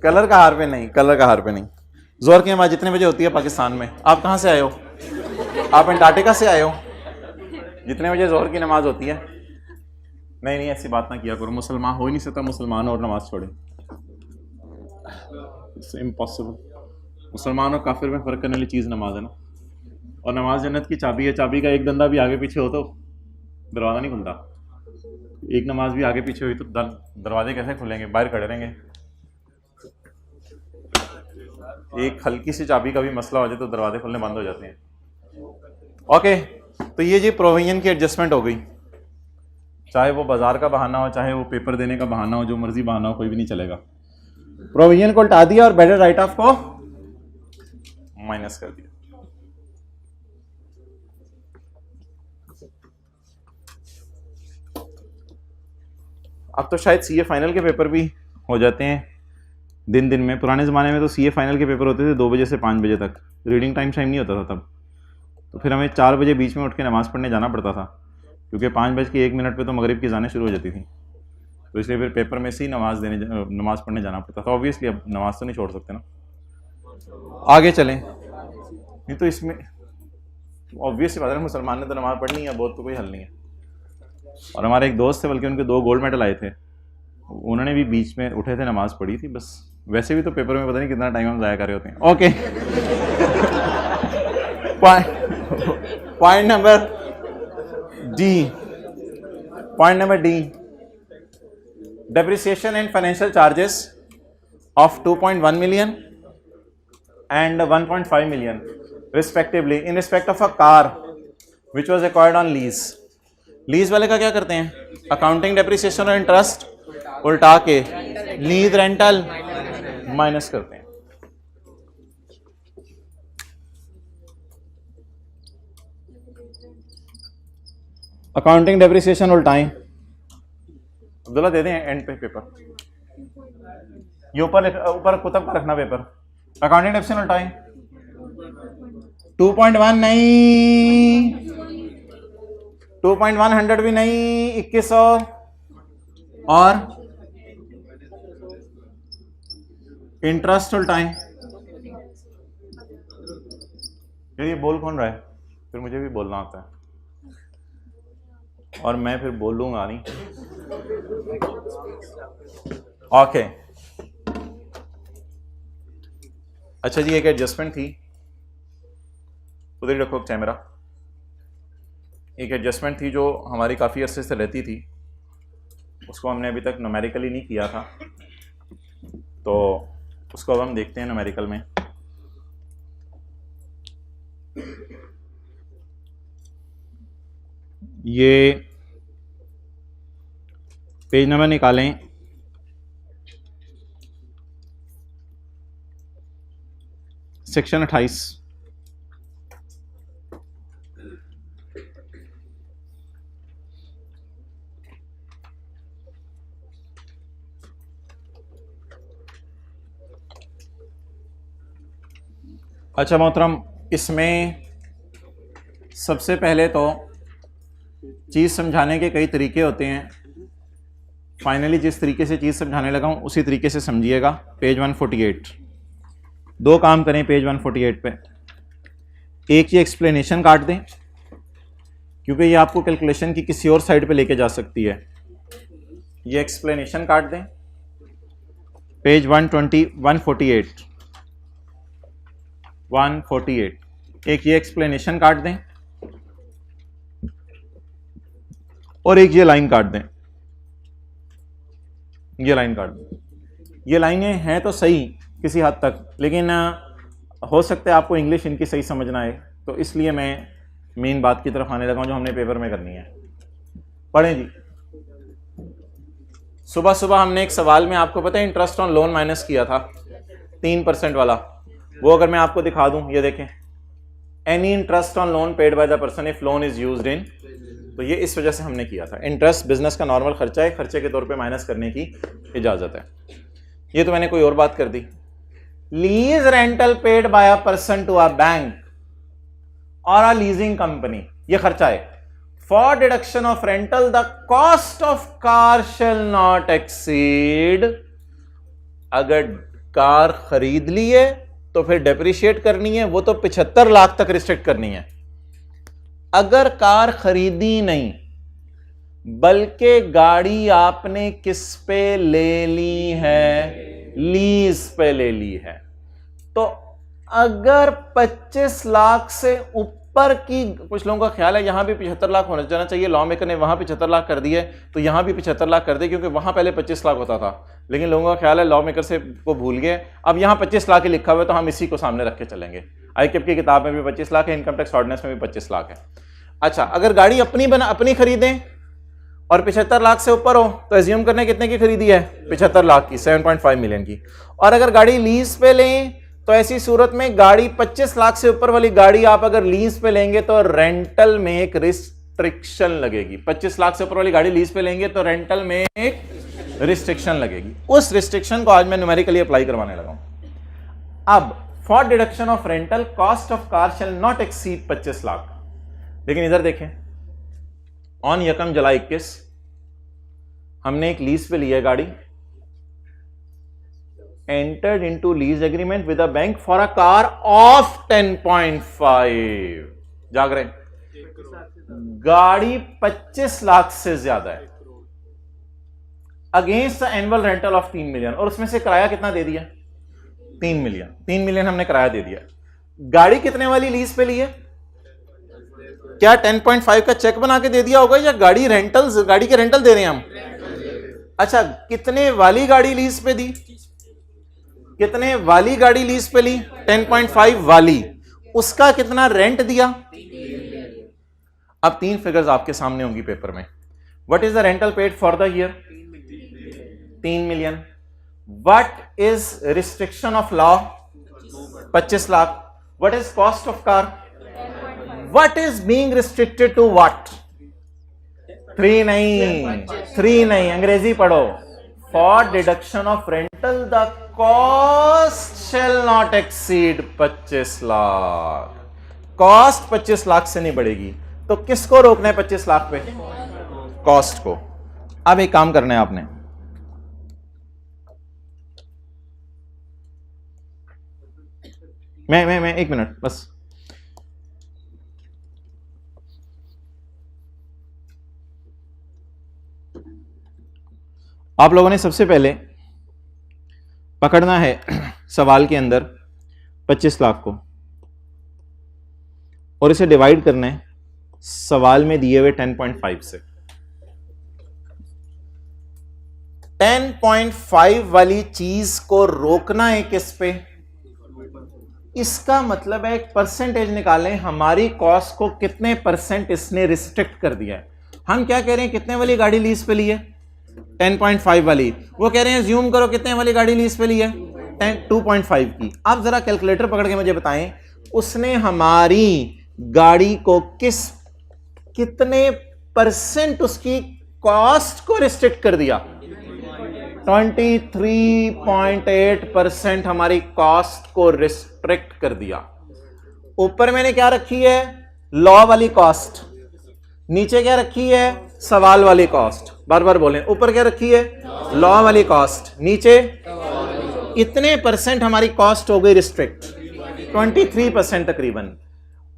कलर का हार पे नहीं, कलर का हार पे नहीं। जोहर की नमाज जितने बजे होती है पाकिस्तान में? आप कहाँ से आए हो? आप अंटार्कटिका से आए हो? जितने बजे जोहर की नमाज होती है? नहीं नहीं ऐसी बात ना किया करो, मुसलमान हो ही नहीं सकता मुसलमान और नमाज छोड़े, इट्स इम्पॉसिबल। मुसलमान और काफिर में फ़र्क करने वाली चीज़ नमाज है ना, और नमाज जन्नत की चाबी है। चाबी का एक दंदा भी आगे पीछे हो तो दरवाज़ा नहीं खुलता। एक नमाज भी आगे पीछे हुई तो दरवाजे कैसे खुलेंगे? बाहर खड़े रहेंगे। एक हल्की सी चाबी का भी मसला हो जाए तो दरवाजे खुलने बंद हो जाते हैं। ओके, तो ये जी प्रोविजन की एडजस्टमेंट हो गई। चाहे वो बाजार का बहाना हो, चाहे वो पेपर देने का बहाना हो, जो मर्जी बहाना हो, कोई भी नहीं चलेगा। प्रोविजन को हटा दिया और बैडर राइट ऑफ को माइनस कर दिया। अब तो शायद सीए फाइनल के पेपर भी हो जाते हैं दिन दिन में। पुराने ज़माने में तो सीए फाइनल के पेपर होते थे 2 बजे से 5 बजे तक, रीडिंग टाइम नहीं होता था तब। तो फिर हमें 4 बजे बीच में उठ के नमाज़ पढ़ने जाना पड़ता था, क्योंकि 5:01 पे तो मगरिब की जाने शुरू हो जाती थी। तो इसलिए फिर पेपर में से ही नमाज़ पढ़ने जाना पड़ता था। ऑब्वियसली अब नमाज तो नहीं छोड़ सकते ना। आगे चलें, नहीं तो इसमें ऑब्वियसली बात है, मुसलमान ने तो नमाज़ पढ़नी है, बहुत तो कोई हल नहीं है। और हमारे एक दोस्त थे, बल्कि उनके 2 गोल्ड मेडल आए थे, उन्होंने भी बीच में उठे थे, नमाज़ पढ़ी थी बस। वैसे भी तो पेपर में पता नहीं कितना टाइम हम ज़ाया कर रहे होते हैं। Okay, point number D, depreciation and financial charges of 2.1 million and 1.5 million respectively in respect of a car which was acquired on lease. Lease वाले का क्या करते हैं? अकाउंटिंग डेप्रिसिएशन और इंटरेस्ट उल्टा के लीज रेंटल माइनस करते हैं। अकाउंटिंग डेप्रिसिएशन उल्टाएं। अब्दुल्ला दे दें एंड पे पेपर, ये ऊपर कुतब का रखना पेपर। Accounting depreciation उल्टाएं। 2.1 नहीं, 2.100 भी नहीं, 2100 और इंटरेस्ट उल्टाएं। ये बोल कौन रहा है? फिर मुझे भी बोलना आता है और मैं फिर बोलूंगा नहीं। ओके, अच्छा जी, एक एडजस्टमेंट थी, उधर ही रखो कैमरा। एक एडजस्टमेंट थी जो हमारी काफ़ी अर्से से रहती थी, उसको हमने अभी तक न्यूमेरिकली नहीं किया था, तो उसको अब हम देखते हैं न्यूमेरिकल में। ये पेज नंबर निकालें, सेक्शन 28। अच्छा मोहतरम, इसमें सबसे पहले तो चीज़ समझाने के कई तरीके होते हैं। फाइनली जिस तरीके से चीज़ समझाने लगा हूँ उसी तरीके से समझिएगा। पेज 148, दो काम करें पेज 148 पे। एक ये एक्सप्लेनेशन काट दें, क्योंकि ये आपको कैलकुलेशन की किसी और साइड पे लेके जा सकती है। ये एक्सप्लेनेशन काट दें, पेज 148। एक ये एक्सप्लेनेशन काट दें और एक ये लाइन काट दें। ये लाइन काट दें। ये लाइनें हैं तो सही किसी हद तक, लेकिन हो सकता है आपको इंग्लिश इनकी सही समझ ना आए, तो इसलिए मैं मेन बात की तरफ आने लगा हूं जो हमने पेपर में करनी है। पढ़ें जी। सुबह सुबह हमने एक सवाल में, आपको पता है, इंटरेस्ट ऑन लोन माइनस किया था 3% वाला। वो अगर मैं आपको दिखा दूं, ये देखें, any interest on loan paid by the person if loan is used in, तो ये इस वजह से हमने किया था। इंटरेस्ट बिजनेस का नॉर्मल खर्चा है, खर्चे के तौर पे माइनस करने की इजाजत है। ये तो मैंने कोई और बात कर दी। Lease rental paid by a person to a bank और अ लीजिंग कंपनी, ये खर्चा है। For deduction of rental the cost of car shall not exceed, अगर कार खरीद ली है तो फिर डेप्रिशिएट करनी है, वो तो 75 लाख तक रिस्ट्रिक्ट करनी है। अगर कार खरीदी नहीं बल्कि गाड़ी आपने किस पे ले ली है, लीज पे ले ली है, तो अगर 25 लाख से ऊपर की, कुछ लोगों का ख्याल है यहां भी 75 लाख होना जाना चाहिए, लॉ मेकर ने वहां 75 लाख कर दिया है, तो यहां भी 75 लाख कर दे, क्योंकि वहां पहले 25 लाख होता था। लेकिन लोगों का ख्याल है लॉ मेकर से को भूल गए, अब यहां 25 लाख ही लिखा हुआ है, तो हम इसी को सामने रख के चलेंगे। आईकेप की किताब में भी 25 लाख है, इनकम टैक्स ऑर्डिनेंस में भी 25 लाख है। अच्छा, अगर गाड़ी अपनी खरीदें और 75 लाख से ऊपर हो, तो एज्यूम करने कितने की खरीदी है, 75 लाख की, 7.5 मिलियन की। और अगर गाड़ी लीज पे लें, तो ऐसी सूरत में गाड़ी 25 लाख से ऊपर वाली गाड़ी आप अगर लीज पे लेंगे तो रेंटल में एक रिस्ट्रिक्शन लगेगी। 25 लाख से ऊपर वाली गाड़ी लीज पे लेंगे तो रेंटल में एक रिस्ट्रिक्शन लगेगी। उस रिस्ट्रिक्शन को आज मैं न्यूमेरिकली अप्लाई करवाने लगा हूं। अब for deduction of rental cost of car shall not exceed 25 lakh. लेकिन इधर देखें, ऑन 1 जुलाई 21 हमने एक लीज पे लिया गाड़ी, entered into lease agreement with a bank for a car of 10.5, जाग रहे हैं, गाड़ी 25 लाख से ज्यादा है, against the annual rental of 3 million, और उसमें से किराया कितना दे दिया, 3 मिलियन। 3 मिलियन हमने किराया दे दिया। गाड़ी कितने वाली लीज पे ली है, क्या 10.5 का चेक बना के दे दिया होगा, या गाड़ी के रेंटल दे रहे हैं हम? अच्छा, कितने वाली गाड़ी लीज पे दी, कितने वाली गाड़ी लीज पे ली, 10.5 वाली, उसका कितना रेंट दिया? अब 3 फिगर्स आपके सामने होंगी पेपर में। What is the rental paid for the year, 3 million. What is restriction of law, 25 lakh. What is cost of car, what is being restricted to what, 3 नहीं, अंग्रेजी पढ़ो। For deduction of rental the cost shall not exceed 25 lakh. Cost 25 lakh से नहीं बढ़ेगी, तो किसको रोकना है 25 लाख पे, कॉस्ट को। अब एक काम करना है आपने, मैं 1 मिनट बस, आप लोगों ने सबसे पहले पकड़ना है सवाल के अंदर 25 लाख को, और इसे डिवाइड करना है सवाल में दिए हुए 10.5 से। 10.5 वाली चीज को रोकना है किस पे, इसका मतलब है एक परसेंटेज निकालें, हमारी कॉस्ट को कितने परसेंट इसने रिस्ट्रिक्ट कर दिया है। हम क्या कह रहे हैं, कितने वाली गाड़ी लीज पे ली है, 10.5 वाली। वो कह रहे हैं ज्यूम करो कितने वाली गाड़ी लीज पे ली है, 2.5 की। आप जरा कैलकुलेटर पकड़ के मुझे बताएं, उसने हमारी गाड़ी को कितने परसेंट उसकी कॉस्ट को रिस्ट्रिक्ट कर दिया, 23.8% हमारी कॉस्ट को रिस्ट्रिक्ट कर दिया। ऊपर मैंने क्या रखी है, लॉ वाली कॉस्ट, नीचे क्या रखी है, सवाल वाली कॉस्ट। बार बार बोलें, ऊपर क्या रखी है, लॉ वाली कॉस्ट, नीचे इतने परसेंट हमारी कॉस्ट हो गई रिस्ट्रिक्ट, 23% तकरीबन।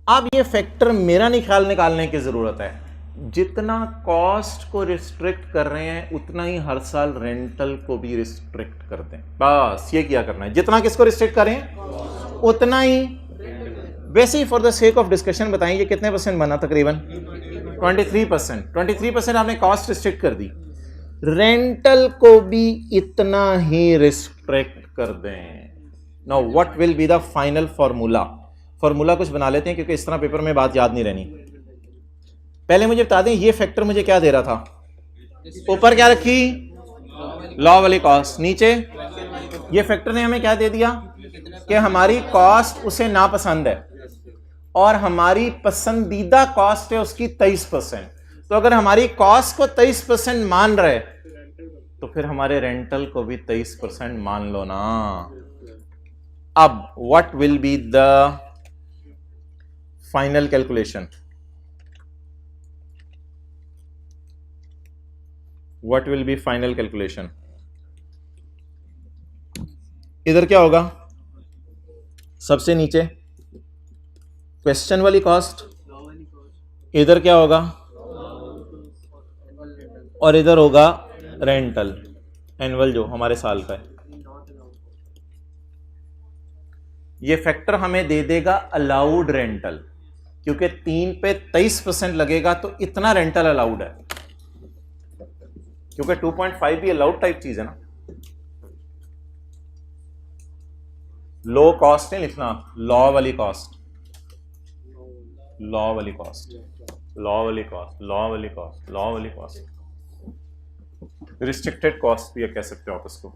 अब ये फैक्टर मेरा नहीं ख्याल निकालने की जरूरत है, जितना कॉस्ट को रिस्ट्रिक्ट कर रहे हैं उतना ही हर साल रेंटल को भी रिस्ट्रिक्ट कर दें। बस ये क्या करना है, जितना किसको रिस्ट्रिक्ट करें उतना ही। वैसे ही for the sake of discussion बताएं, ये कितने परसेंट बना, तकरीबन 23%। 23% आपने कॉस्ट रिस्ट्रिक्ट कर दी, रेंटल को भी इतना ही रिस्ट्रिक्ट कर दें। Now what will be the final formula. Formula कुछ बना लेते हैं क्योंकि इस तरह पेपर में बात याद नहीं रहनी। पहले मुझे बता दें ये फैक्टर मुझे क्या दे रहा था, ऊपर क्या रखी, लॉ वाली कॉस्ट, नीचे ये फैक्टर ने हमें क्या दे दिया कि हमारी कॉस्ट उसे नापसंद है और हमारी पसंदीदा कॉस्ट है उसकी 23%। तो अगर हमारी कॉस्ट को 23% मान रहे तो फिर हमारे रेंटल को भी 23% मान लो ना। अब what will be the final calculation, what will be final calculation. इधर क्या होगा, सबसे नीचे क्वेश्चन वाली कॉस्ट, इधर क्या होगा और इधर होगा रेंटल एनुअल जो हमारे साल का है। ये फैक्टर हमें दे देगा अलाउड रेंटल, क्योंकि 3 पे 23% लगेगा तो इतना रेंटल अलाउड है, क्योंकि 2.5 भी अलाउड टाइप चीज है ना। लो कॉस्ट नहीं लिखना, लॉ वाली कॉस्ट, लॉ वाली कॉस्ट, लॉ वाली कॉस्ट, लॉ वाली कॉस्ट, लॉ वाली कॉस्ट, रिस्ट्रिक्टेड कॉस्ट भी कह सकते हो आप इसको।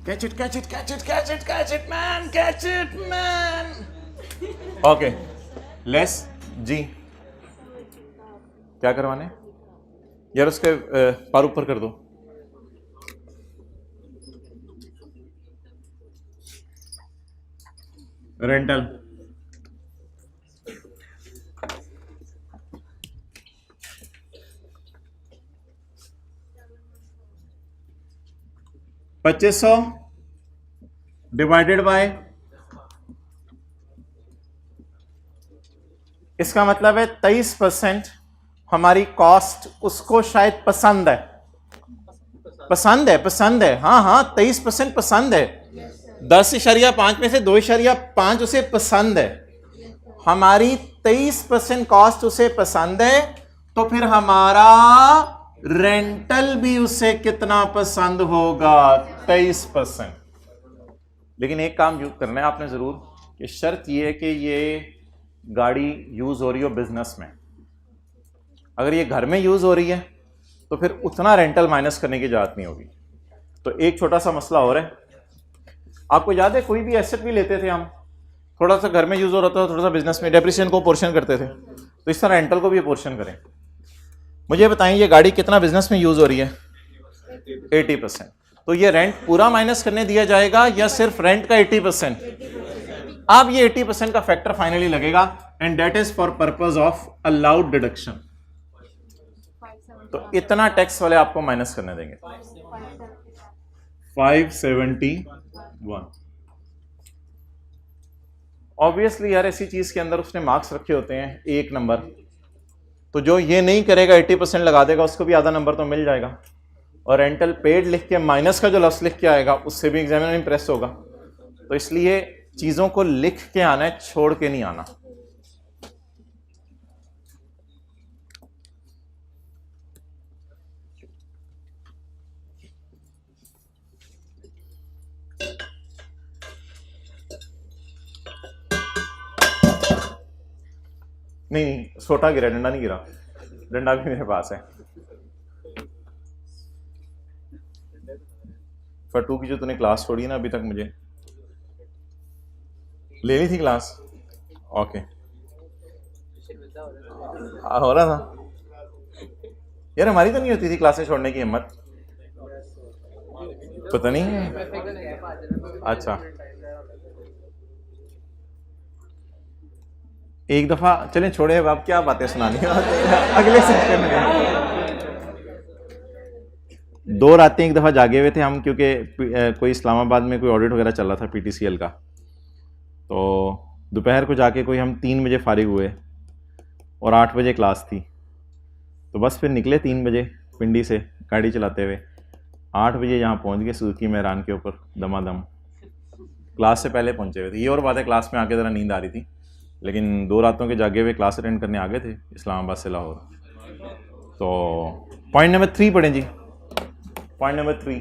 Catch it, catch it, catch it, catch it, catch it, man, catch it, man. Okay, less जी क्या करवाने यार, उसके पार ऊपर कर दो। रेंटल $2500 डिवाइडेड बाय, इसका मतलब है 23% हमारी कॉस्ट उसको शायद पसंद है, पसंद है, पसंद है, हाँ हाँ 23% पसंद है। 10.5 में से 2.5 उसे पसंद है, हमारी 23% कॉस्ट उसे पसंद है, तो फिर हमारा रेंटल भी उसे कितना पसंद होगा, 23%। लेकिन एक काम करना है आपने जरूर, कि शर्त यह है कि ये गाड़ी यूज हो रही हो बिजनेस में। अगर ये घर में यूज हो रही है तो फिर उतना रेंटल माइनस करने की जरूरत नहीं होगी। तो एक छोटा सा मसला हो रहा है, आपको याद है कोई भी एसेट भी लेते थे हम, थोड़ा सा घर में यूज हो रहा था, थोड़ा सा बिजनेस में, डेप्रिसिएशन को पोर्शन करते थे, तो इस तरह रेंटल को भी पोर्शन करें। मुझे बताएं ये गाड़ी कितना बिजनेस में यूज हो रही है, 80%। तो ये रेंट पूरा माइनस करने दिया जाएगा या सिर्फ रेंट का 80%? अब ये 80% का फैक्टर फाइनली लगेगा, and that is for purpose of allowed deduction. तो इतना टैक्स वाले आपको माइनस करने देंगे, 571। ऑब्वियसली यार ऐसी चीज के अंदर उसने मार्क्स रखे होते हैं 1 नंबर, तो जो ये नहीं करेगा 80% लगा देगा, उसको भी आधा नंबर तो मिल जाएगा। और रेंटल पेड लिख के माइनस का जो लफ्ज लिख के आएगा उससे भी एग्जामिनर इंप्रेस होगा। तो इसलिए चीजों को लिख के आना है, छोड़ के नहीं आना। नहीं, छोटा गिरा, डंडा नहीं गिरा, डंडा भी मेरे पास है। फटू की जो तूने क्लास छोड़ी है ना अभी तक, मुझे लेनी थी क्लास। ओके, हो रहा था यार, हमारी तो नहीं होती थी क्लासेस छोड़ने की हिम्मत, पता नहीं। अच्छा, एक दफा चलें, छोड़े अब क्या बातें सुनानी है अगले सेक्शन में। 2 रातें एक दफा जागे हुए थे हम, क्योंकि कोई इस्लामाबाद में कोई ऑडिट वगैरह चल रहा था पीटीसीएल का। तो दोपहर को जाके कोई हम 3 बजे फारिग हुए और 8 बजे क्लास थी। तो बस फिर निकले 3 बजे पिंडी से गाड़ी चलाते हुए, 8 बजे यहाँ पहुँच गए सुजुकी मैदान के ऊपर दमादम। क्लास से पहले पहुँचे हुए थे। ये और बात है, क्लास में आके ज़रा नींद आ रही थी, लेकिन 2 रातों के जागे हुए क्लास अटेंड करने आ गए थे इस्लामाबाद से लाहौर। तो पॉइंट नंबर 3 पढ़ें जी। पॉइंट नंबर 3,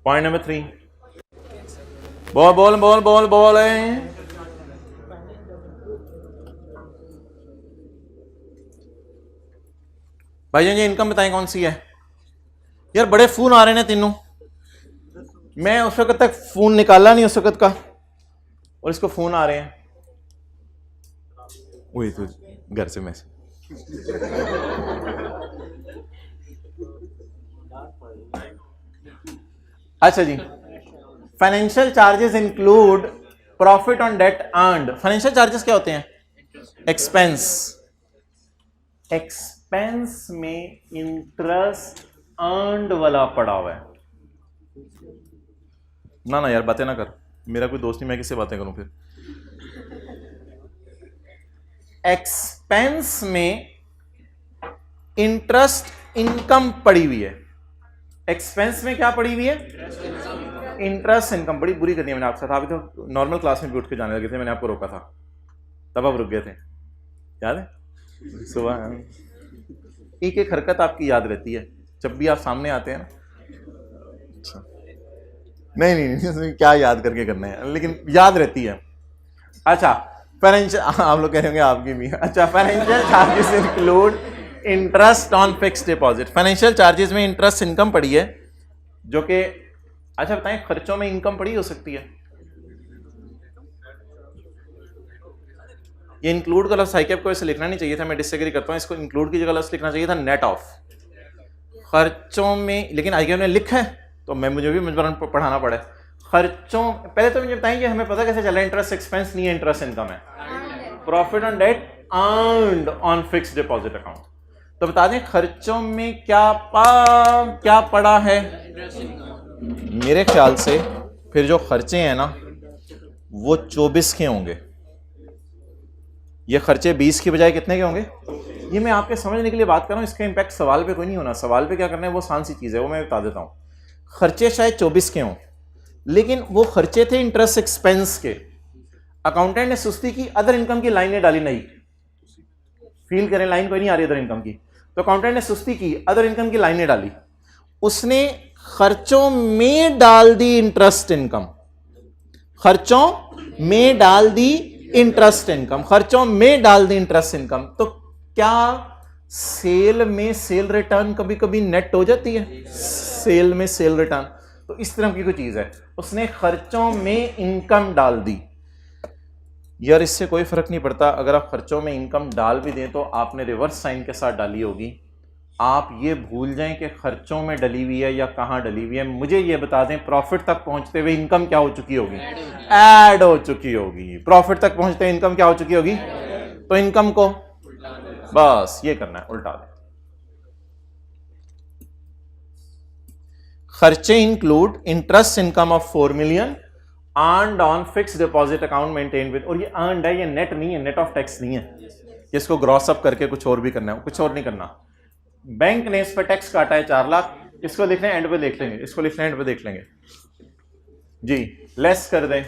पॉइंट नंबर 3, बोल बोल बोल बोल बोल। भाईजान जी इनकम बताएं कौन सी है यार? बड़े फोन आ रहे हैं तीनों, मैं उस वक्त तक फोन निकाला नहीं उस वक्त का, और इसको फोन आ रहे हैं। वही तो घर से मैसेज। अच्छा जी, financial charges include profit on debt earned. Financial charges क्या होते हैं? एक्सपेंस। एक्सपेंस में इंटरेस्ट अर्न्ड वाला पड़ा हुआ है। ना यार बातें ना कर, मेरा कोई दोस्त नहीं, मैं किससे बातें करूं फिर। एक्सपेंस में इंटरेस्ट इनकम पड़ी हुई है। एक्सपेंस में क्या पड़ी हुई है? Interest income. बड़ी बुरी करनी है मैंने आपके साथ। अभी तो नॉर्मल क्लास में भी उठ के जाने लगे थे, मैंने आपको रोका था, तब आप रुक गए थे, याद है? सुबह एक एक हरकत आपकी याद रहती है जब भी आप सामने आते हैं ना। अच्छा, नहीं क्या याद करके करना है, लेकिन याद रहती है। अच्छा, फाइनेंशियल, आप लोग कह रहे होंगे आपकी भी। अच्छा, financial charges include interest on fixed deposit. Financial charges में इंटरेस्ट इनकम पड़ी है जो कि, अच्छा बताएं, खर्चों में इनकम पड़ी हो सकती है। ये इंक्लूड का लफ्ज़ साइकेब को इसे लिखना नहीं चाहिए था, मैं डिसएग्री करता हूं। इसको इंक्लूड की जगह लफ्ज़ लिखना चाहिए था नेट ऑफ। खर्चों में, लेकिन आईकेब ने लिखा है तो मुझे भी मजबूरन पढ़ाना पड़ा है। खर्चों, पहले तो मुझे बताएंगे हमें पता कैसे चला इंटरेस्ट एक्सपेंस नहीं है, इंटरेस्ट इनकम है। Profit on debt earned on fixed deposit account. तो बता दें खर्चों में क्या पड़ा है? मेरे ख्याल से फिर जो खर्चे हैं ना वो 24 के होंगे। ये खर्चे 20 की बजाय कितने के होंगे? ये मैं आपके समझने के लिए बात कर रहा हूँ, इसका इंपैक्ट सवाल पे कोई नहीं होना। सवाल पे क्या करना है वो आसान सी चीज़ है, वो मैं बता देता हूँ। खर्चे शायद 24 के हों, लेकिन वो खर्चे थे इंटरेस्ट एक्सपेंस के। अकाउंटेंट ने सुस्ती की, अदर इनकम की लाइन ने डाली नहीं। फील करें, लाइन कोई नहीं आ रही अदर इनकम की, तो अकाउंटेंट ने सुस्ती की, अदर इनकम की लाइन ने डाली। उसने खर्चों में डाल दी इंटरेस्ट इनकम। खर्चों में डाल दी इंटरेस्ट इनकम, खर्चों में डाल दी इंटरेस्ट इनकम। तो क्या सेल में सेल रिटर्न कभी कभी नेट हो जाती है? सेल में सेल रिटर्न, तो इस तरह की कोई चीज है। उसने खर्चों में इनकम डाल दी। यार इससे कोई फर्क नहीं पड़ता, अगर आप खर्चों में इनकम डाल भी दें तो आपने रिवर्स साइन के साथ डाली होगी। आप ये भूल जाएं कि खर्चों में डली हुई है या कहां डली हुई है। मुझे ये बता दें प्रॉफिट तक पहुंचते हुए इनकम क्या हो चुकी होगी? ऐड हो चुकी होगी। प्रॉफिट तक पहुंचते हुए इनकम क्या हो चुकी होगी? तो इनकम को बस ये करना है, उल्टा दें। खर्चे include interest income of 4 million earned on fixed deposit account maintain with, और ये अर्न्ड है, ये नेट नहीं है, नेट ऑफ टैक्स नहीं है। इसको ग्रॉस अप करके कुछ और भी करना है, कुछ और नहीं करना। बैंक ने इस पर टैक्स काटा है 4 लाख, इसको लिखना है एंड पे देख लेंगे, इसको लिखना है एंड पे देख लेंगे जी। लेस कर दें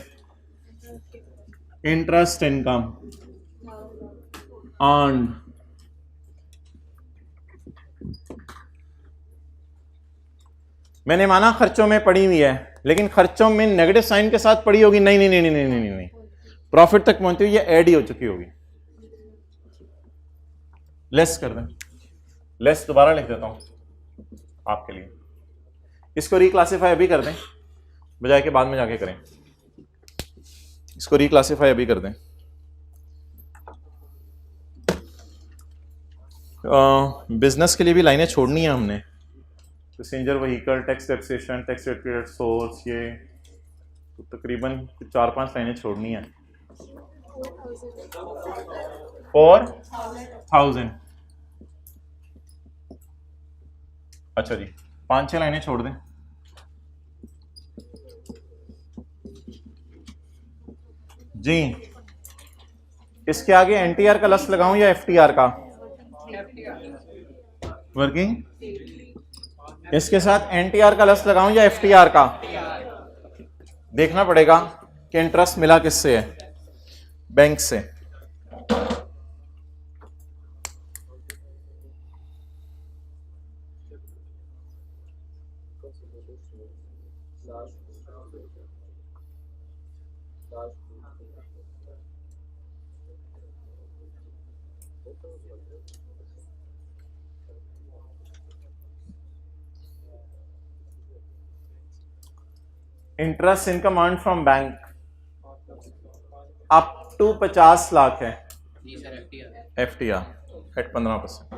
इंटरेस्ट इनकम अर्न्ड, मैंने माना खर्चों में पड़ी हुई है, लेकिन खर्चों में नेगेटिव साइन के साथ पड़ी होगी, नहीं नहीं नहीं नहीं नहीं नहीं, प्रॉफिट तक पहुंचती हुई ये ऐड ही हो चुकी होगी। लेस कर दें, लेस दोबारा लिख देता हूं आपके लिए, इसको रिक्लासिफाई अभी कर दें बजाय के बाद में जाके करें, इसको रिक्लासिफाई अभी कर दें। बिजनेस के लिए भी लाइनें छोड़नी है हमने, passenger vehicle, tax taxation, tax rate source, ये तो तकरीबन 4-5 लाइनें छोड़नी है। 4000, अच्छा जी 5-6 लाइनें छोड़ दें। जी इसके आगे एनटीआर का लफ्ज लगाऊं या एफटीआर का? वर्किंग, इसके साथ एनटीआर का लफ्ज लगाऊं या एफटीआर का? देखना पड़ेगा कि इंटरेस्ट मिला किससे है, बैंक से। Interest income earn from bank up to 50 lakh है जी sir, FTR at 15%।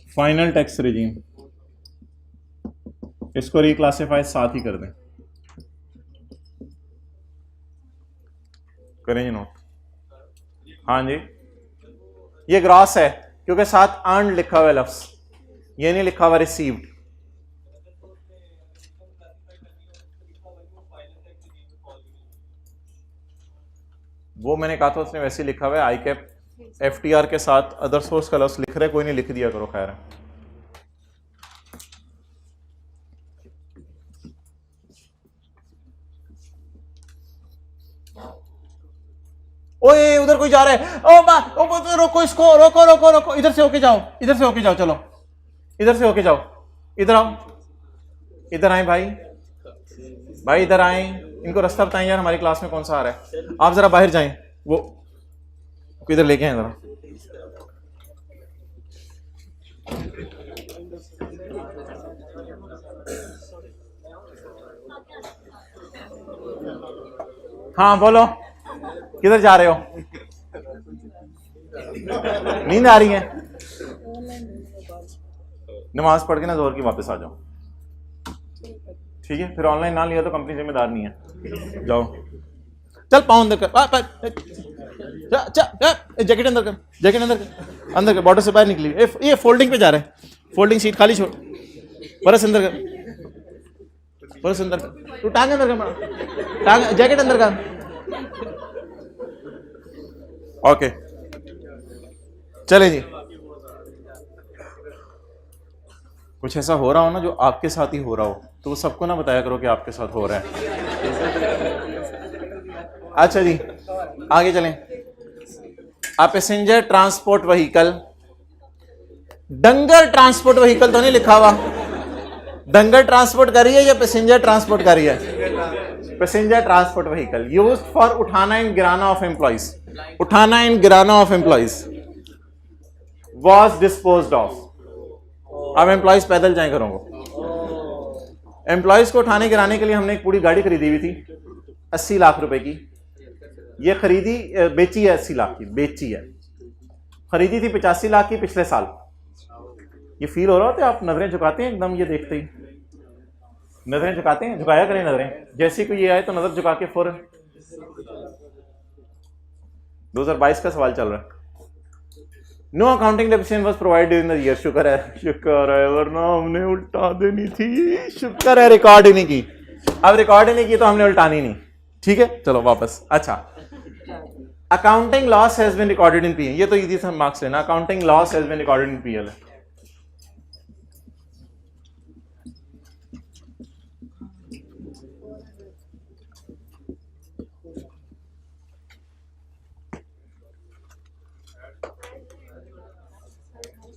Final tax regime, इसको रिक्लासिफाई साथ ही कर दें, करेंगे नोट। हाँ जी ये ग्रॉस है क्योंकि साथ अर्न लिखा हुआ है लफ्ज, ये नहीं लिखा हुआ रिसीव्ड। वो मैंने कहा था उसने वैसे ही लिखा हुआ है, आई कैप एफटीआर के साथ अदर सोर्स का लफ्ज लिख रहे, कोई नहीं लिख दिया करो, खैर है। ओए उधर कोई जा रहा है, ओ रोको इसको, रोको रोको रोको, इधर से होके जाओ, इधर से होके जाओ, चलो इधर से होके जाओ, इधर आओ, इधर आए भाई, भाई इधर आए, इनको रास्ता बताएं यार, हमारी क्लास में कौन सा आ रहा है। आप जरा बाहर जाएं, वो इधर लेके आए जरा। हाँ बोलो, किधर जा रहे हो? नींद आ रही है? नमाज पढ़ के ना जोर की वापस आ जाओ, ठीक है? फिर ऑनलाइन ना लिया तो कंपनी जिम्मेदार नहीं है। जाओ, चल पाँव अंदर कर, जैकेट अंदर कर, जैकेट अंदर कर, अंदर कर, बॉर्डर से बाहर निकली। ये फोल्डिंग पे जा रहा है, फोल्डिंग सीट खाली छोड़, बरस अंदर कर, बरस अंदर कर, तू टांग अंदर कर, टांग जैकेट अंदर कर। ओके चले जी, कुछ ऐसा हो रहा हो ना जो आपके साथ ही हो रहा हो, तो वो सबको ना बताया करो कि आपके साथ हो रहा है। अच्छा जी आगे चलें। आप पैसेंजर ट्रांसपोर्ट व्हीकल, डंगर ट्रांसपोर्ट व्हीकल तो नहीं लिखा हुआ, डंगर ट्रांसपोर्ट कर रही है या पैसेंजर ट्रांसपोर्ट कर रही है? Passenger transport vehicle used for उठाना एंड गिराना ऑफ एम्प्लॉइज, उठाना एंड गिराना of employees was disposed of. अब एम्प्लॉइज पैदल जाए करोगे, एम्प्लॉइज को उठाने गिराने के लिए हमने एक पूरी गाड़ी खरीदी हुई थी 80 लाख रुपए की, ये खरीदी बेची है 80 लाख की, बेची है, खरीदी थी 85 लाख की पिछले साल। ये फील हो रहा होता है, आप नजरें झुकाते हैं एकदम, ये देखते ही नजरें झुकाते हैं, झुकाया करें नजरें, जैसे कोई ये आए तो नजर झुका के फौरन। 2022 का सवाल चल रहा है। No accounting deficiency was provided during the year, शुक्र है वरना हमने उल्टा देनी थी, शुक्र है रिकॉर्ड ही नहीं की। अब रिकॉर्ड ही नहीं की तो हमने उल्टानी नहीं, ठीक है। चलो वापस। अच्छा, accounting loss has been recorded in P, ये तो इजी था मार्क्स लेना। Accounting loss has been recorded in PL है।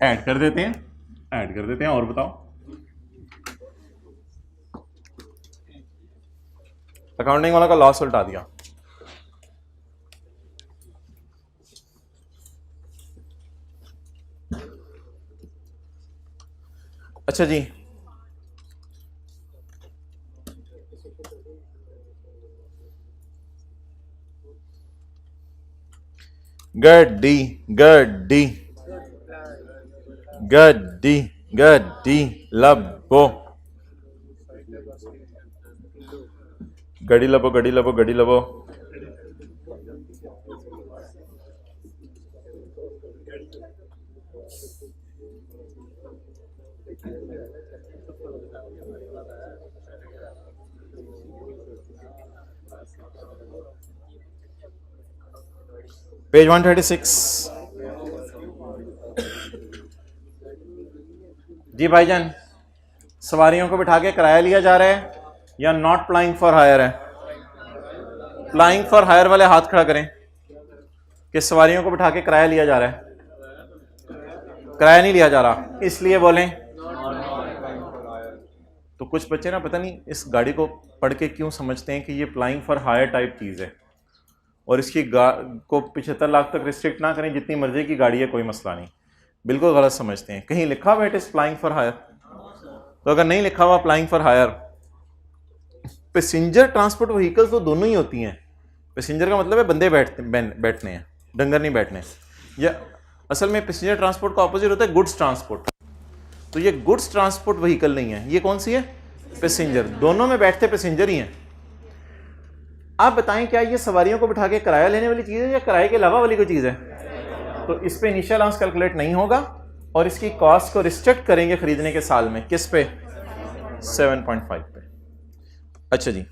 ऐड कर देते हैं, ऐड कर देते हैं। और बताओ, अकाउंटिंग वाला का लॉस उल्टा दिया। अच्छा जी, गड्डी गड्डी गड्डी गड्डी लबो, गड़ी लबो गड़ी लबो गड़ी लबो। पेज 136 जी भाईजान, सवारियों को बिठा के किराया लिया जा रहा है या नॉट प्लाइंग फॉर हायर है? प्लाइंग फॉर हायर वाले हाथ खड़ा करें कि सवारियों को बिठा के किराया लिया जा रहा है। किराया नहीं लिया जा रहा, इसलिए बोलें। तो कुछ बच्चे ना पता नहीं इस गाड़ी को पढ़ के क्यों समझते हैं कि ये प्लाइंग फॉर हायर टाइप चीज़ है, और इसकी को 75 लाख तक रिस्ट्रिक्ट ना करें, जितनी मर्जी की गाड़ी है कोई मसला नहीं। बिल्कुल गलत समझते हैं। कहीं लिखा हुआ it is plying for hire? तो अगर नहीं लिखा हुआ plying for hire, passenger transport vehicles तो दोनों ही होती हैं। पैसेंजर का मतलब है बंदे बैठने हैं, डंगर नहीं बैठने। या असल में पैसेंजर ट्रांसपोर्ट का ऑपोजिट होता है गुड्स ट्रांसपोर्ट। तो ये गुड्स ट्रांसपोर्ट व्हीकल नहीं है, ये कौन सी है? पैसेंजर। दोनों में बैठते पैसेंजर ही हैं। आप बताएं क्या ये सवारियों को बिठा के किराया लेने वाली चीज़ है या किराए के अलावा वाली कोई चीज़ है? तो इस पे इनिशियल अलाउंस कैलकुलेट नहीं होगा और इसकी कॉस्ट को रिस्ट्रिक्ट करेंगे खरीदने के साल में। किस पे? 7.5 पे। अच्छा जी,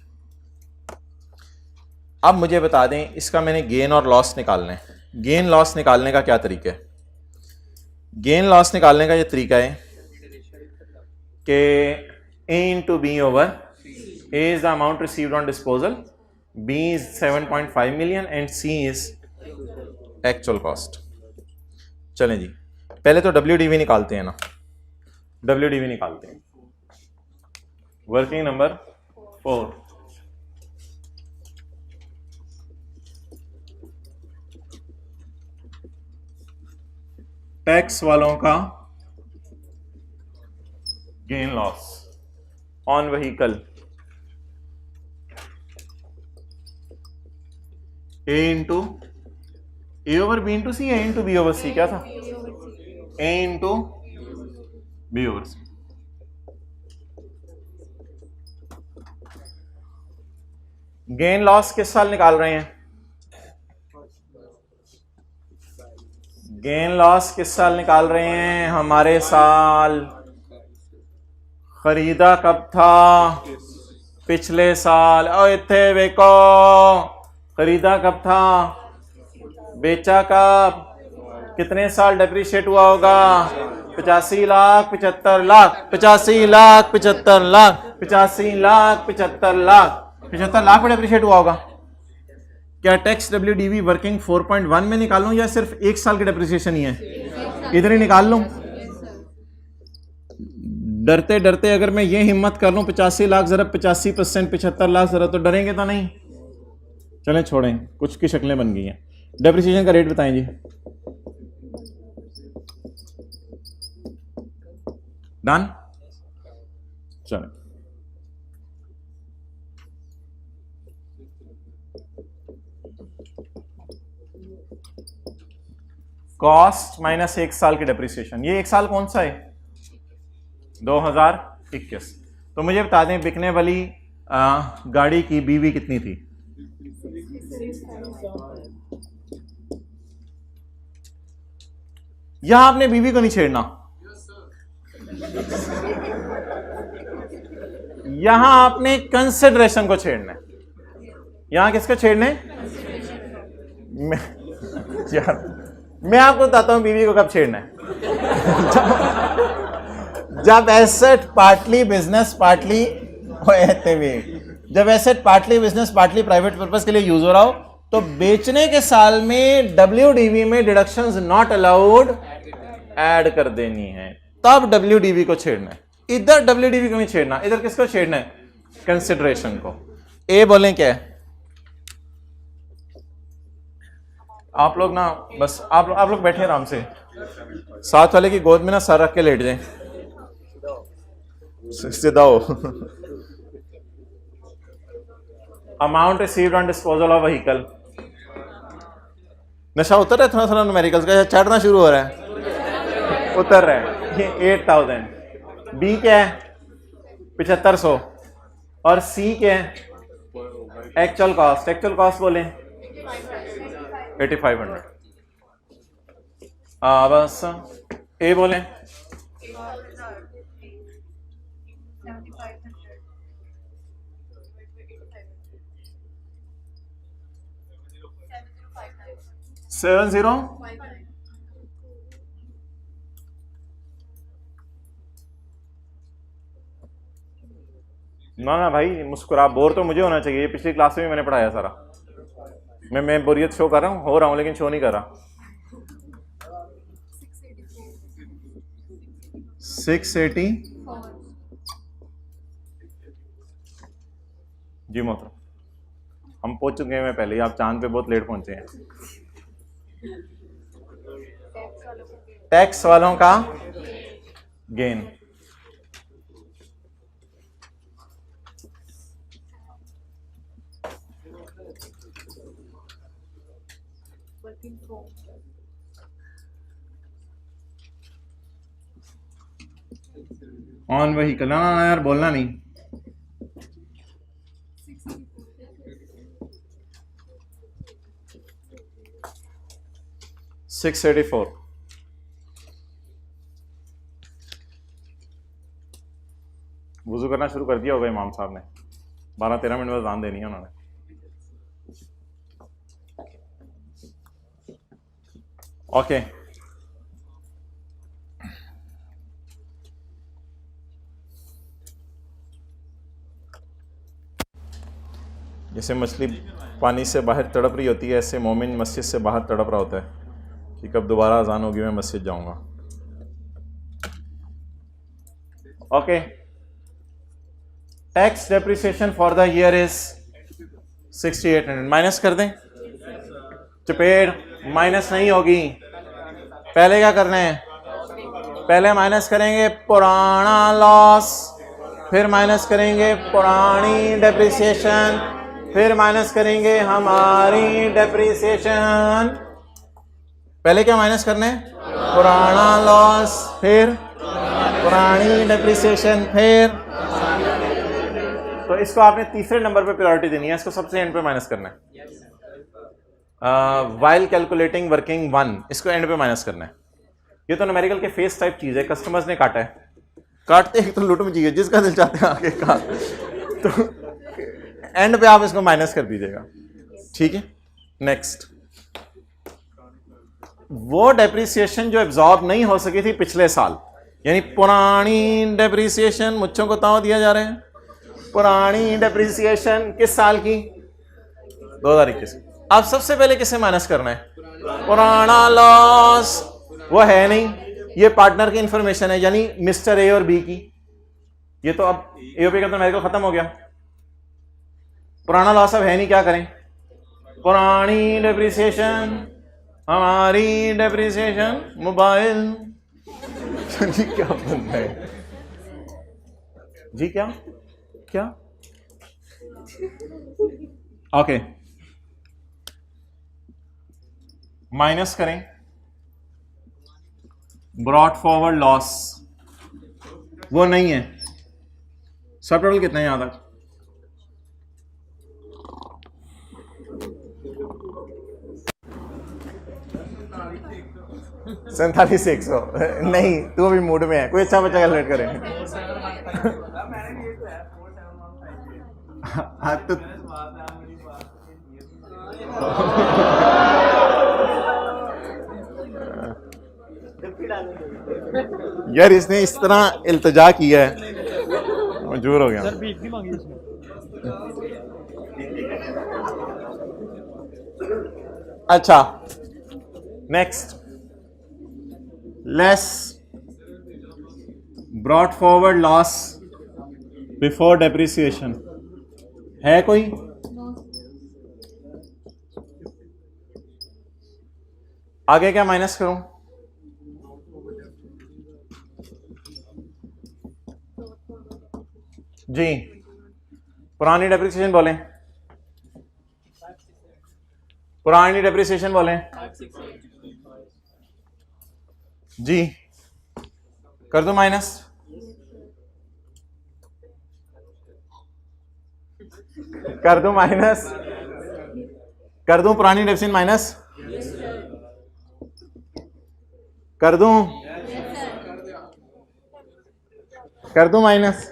अब मुझे बता दें, इसका मैंने गेन और लॉस निकालना है। गेन लॉस निकालने का क्या तरीका है? गेन लॉस निकालने का ये तरीका है कि A into B over A is the amount received on disposal, B is 7.5 million and C is actual cost। चलें जी, पहले तो WDV निकालते हैं ना। WDV निकालते हैं। वर्किंग नंबर 4, टैक्स वालों का gain loss on vehicle A into A over B into C, A into B over C. क्या था? A into B over C. Gain loss किस साल निकाल रहे हैं? गेन लॉस किस साल निकाल रहे हैं? हमारे साल। खरीदा कब था? पिछले साल। और इतने बेको, खरीदा कब था? बेचा कब? कितने साल डेप्रिशिएट हुआ होगा? 85 लाख 75 लाख 85 लाख 75 लाख 85 लाख 75 लाख 75 लाख में डेप्रिशिएट हुआ होगा। क्या टैक्स WDV वर्किंग 4.1 में निकालूं या सिर्फ एक साल की डेप्रिसिएशन ही है? इधर ही निकाल लूं। डरते डरते अगर मैं ये हिम्मत कर लूं 85 लाख जरा 85% 75 लाख जरा, तो डरेंगे तो नहीं? चलें छोड़ें, कुछ की शक्लें बन गई हैं। डेप्रिसिएशन का रेट बताएं जी। डन। चलें, कॉस्ट माइनस एक साल की डेप्रिसिएशन। ये एक साल कौन सा है? 2021। तो मुझे बता दें बिकने वाली गाड़ी की BV कितनी थी? यहां आपने BV को नहीं छेड़ना, यहां आपने कंसिडरेशन को छेड़ना है। यहां किसको छेड़ने? यार मैं आपको बताता हूं बीवी को कब छेड़ना है। जब एसेट पार्टली बिजनेस पार्टली जब asset partly business partly private purpose के लिए यूज हो रहा हो, तो बेचने के साल में WDV में डिडक्शंस नॉट अलाउड ऐड कर देनी है, तब WDV को छेड़ना है। इधर WDV को नहीं छेड़ना, इधर किसको छेड़ना है? कंसिडरेशन को। ए बोलें क्या है? आप लोग ना बस आप लोग बैठे आराम से, साथ वाले की गोद में ना सर रख के लेट जाएं, सीधा हो। Amount received on disposal of vehicle. नशा उतर रहा है थोड़ा थोड़ा न्यूमेरिकल्स का, चढ़ना शुरू हो रहा है, उतर रहा है। ये 8000। बी क्या है? 7500। और सी क्या है? Actual cost. एक्चुअल कॉस्ट बोले 8500। बस ए बोले 70। ना भाई मुस्कुरा, बोर तो मुझे होना चाहिए, पिछली क्लास में भी मैंने पढ़ाया सारा। मैं बोरियत शो कर रहा हूँ, हो रहा हूँ, लेकिन शो नहीं कर रहा। 680 जी मोहतरम, हम पहुंच चुके हैं पहले ही, आप चांद पे बहुत लेट पहुंचे हैं। टैक्स वालों का गेन। ऑन व्हीकल ना यार, बोलना नहीं। $684। वुजू करना शुरू कर दिया होगा इमाम साहब ने, 12-13 मिनट में अज़ान देनी है उन्होंने। ओके जैसे मछली पानी से बाहर तड़प रही होती है, ऐसे मोमिन मस्जिद से बाहर तड़प रहा होता है कि कब दोबारा अजान होगी, मैं मस्जिद जाऊंगा। Okay, tax depreciation for the year is 6800। Minus कर दें? चपेट माइनस नहीं होगी, पहले क्या करना है? पहले माइनस करेंगे पुराना लॉस, फिर माइनस करेंगे पुरानी डेप्रिसिएशन, फिर माइनस करेंगे हमारी डेप्रिसिएशन। पहले क्या माइनस करना है? पुराना लॉस, फिर पुरानी डेप्रिसिएशन, फिर। तो इसको आपने तीसरे नंबर पे प्रायोरिटी देनी है, इसको सबसे एंड पे माइनस करना है। वाइल कैलकुलेटिंग वर्किंग 1, इसको एंड पे माइनस करना है। ये तो न्यूमेरिकल के फेस टाइप चीज है, कस्टमर्स ने काटा है, काटते ही तो लूट में चाहिए, जिसका दिल चाहते हैं आगे काट, तो एंड पे आप इसको माइनस कर दीजिएगा, ठीक है। नेक्स्ट, वो डेप्रिसिएशन जो एब्जॉर्ब नहीं हो सकी थी पिछले साल, यानी पुरानी डेप्रिसिएशन, मुझों को ताव दिया जा रहे हैं, पुरानी डेप्रिसिएशन किस साल की? 2021। अब सबसे पहले किसे माइनस करना है? पुराना लॉस, वो है नहीं, ये पार्टनर की इंफॉर्मेशन है, यानी मिस्टर ए और बी की। ये तो अब एओपी का तो मेरे को खत्म हो गया, पुराना लॉस अब है नहीं, क्या करें? पुरानी डेप्रिसिएशन, हमारी डेप्रिसिएशन, मोबाइल। जी क्या बनता है जी? क्या क्या? ओके, माइनस करें ब्रॉट फॉरवर्ड लॉस, वो नहीं है। सब टोटल कितना है यहां तक? 47,100 नहीं, तू अभी मूड में है, कोई अच्छा बच्चा कैलकुलेट करे। हाँ तो यार इसने इस तरह इल्तिजा किया है, मजबूर हो गया। सर भीख भी मांगी इसने। अच्छा next, less brought forward loss before depreciation है कोई? आगे क्या माइनस करूं? जी पुरानी डेप्रिसिएशन बोलें, पुरानी डेप्रिसिएशन बोलें जी, कर दो माइनस, कर दूं माइनस, कर दूं पुरानी डेप्रिसिएशन माइनस, कर दूं, कर दूं माइनस,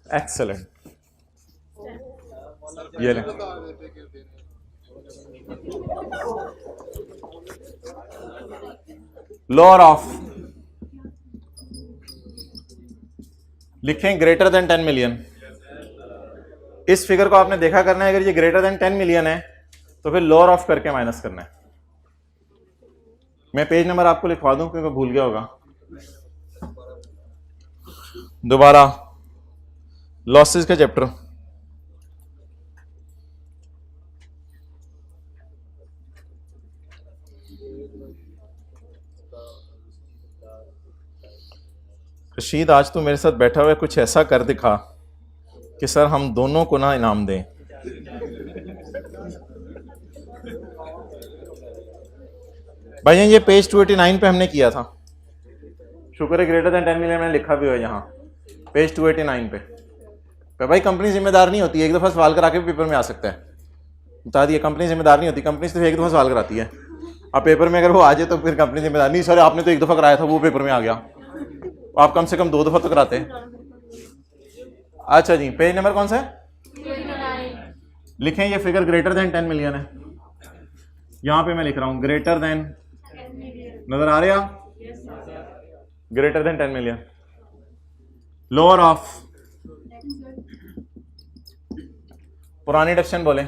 एक्सेलेंट। ये ले लोअर ऑफ, लिखें ग्रेटर देन 10 मिलियन। इस फिगर को आपने देखा करना है, अगर ये ग्रेटर देन 10 मिलियन है तो फिर लोअर ऑफ करके माइनस करना है। मैं पेज नंबर आपको लिखवा दूं क्योंकि भूल गया होगा। दोबारा लॉसेस का चैप्टर, रशीद आज तू मेरे साथ बैठा हुआ है, कुछ ऐसा कर दिखा कि सर हम दोनों को ना इनाम दें। भाई ये पेज 289 पे हमने किया था, शुक्र है ग्रेटर देन 10 मिलियन मैंने लिखा भी हुआ है यहाँ पेज 289 पे। भाई कंपनी जिम्मेदार नहीं होती, एक दफ़ा सवाल करा के पेपर में आ सकता है, बता दिए कंपनी जिम्मेदार नहीं होती, कंपनी सिर्फ एक दफ़ा सवाल कराती है। अब पेपर में अगर वो आ जाए तो फिर कंपनी जिम्मेदार नहीं, सर आपने तो एक दफ़ा कराया था वो पेपर में आ गया, आप कम से कम 2 दफ़ा तो कराते हैं। अच्छा जी पेज नंबर कौन सा है? लिखें ये फिगर ग्रेटर देन 10 मिलियन है, यहाँ पे मैं लिख रहा हूँ ग्रेटर देन, नजर आ रहा? Greater than 10 million, lower of, पुरानी डेफिनेशन बोले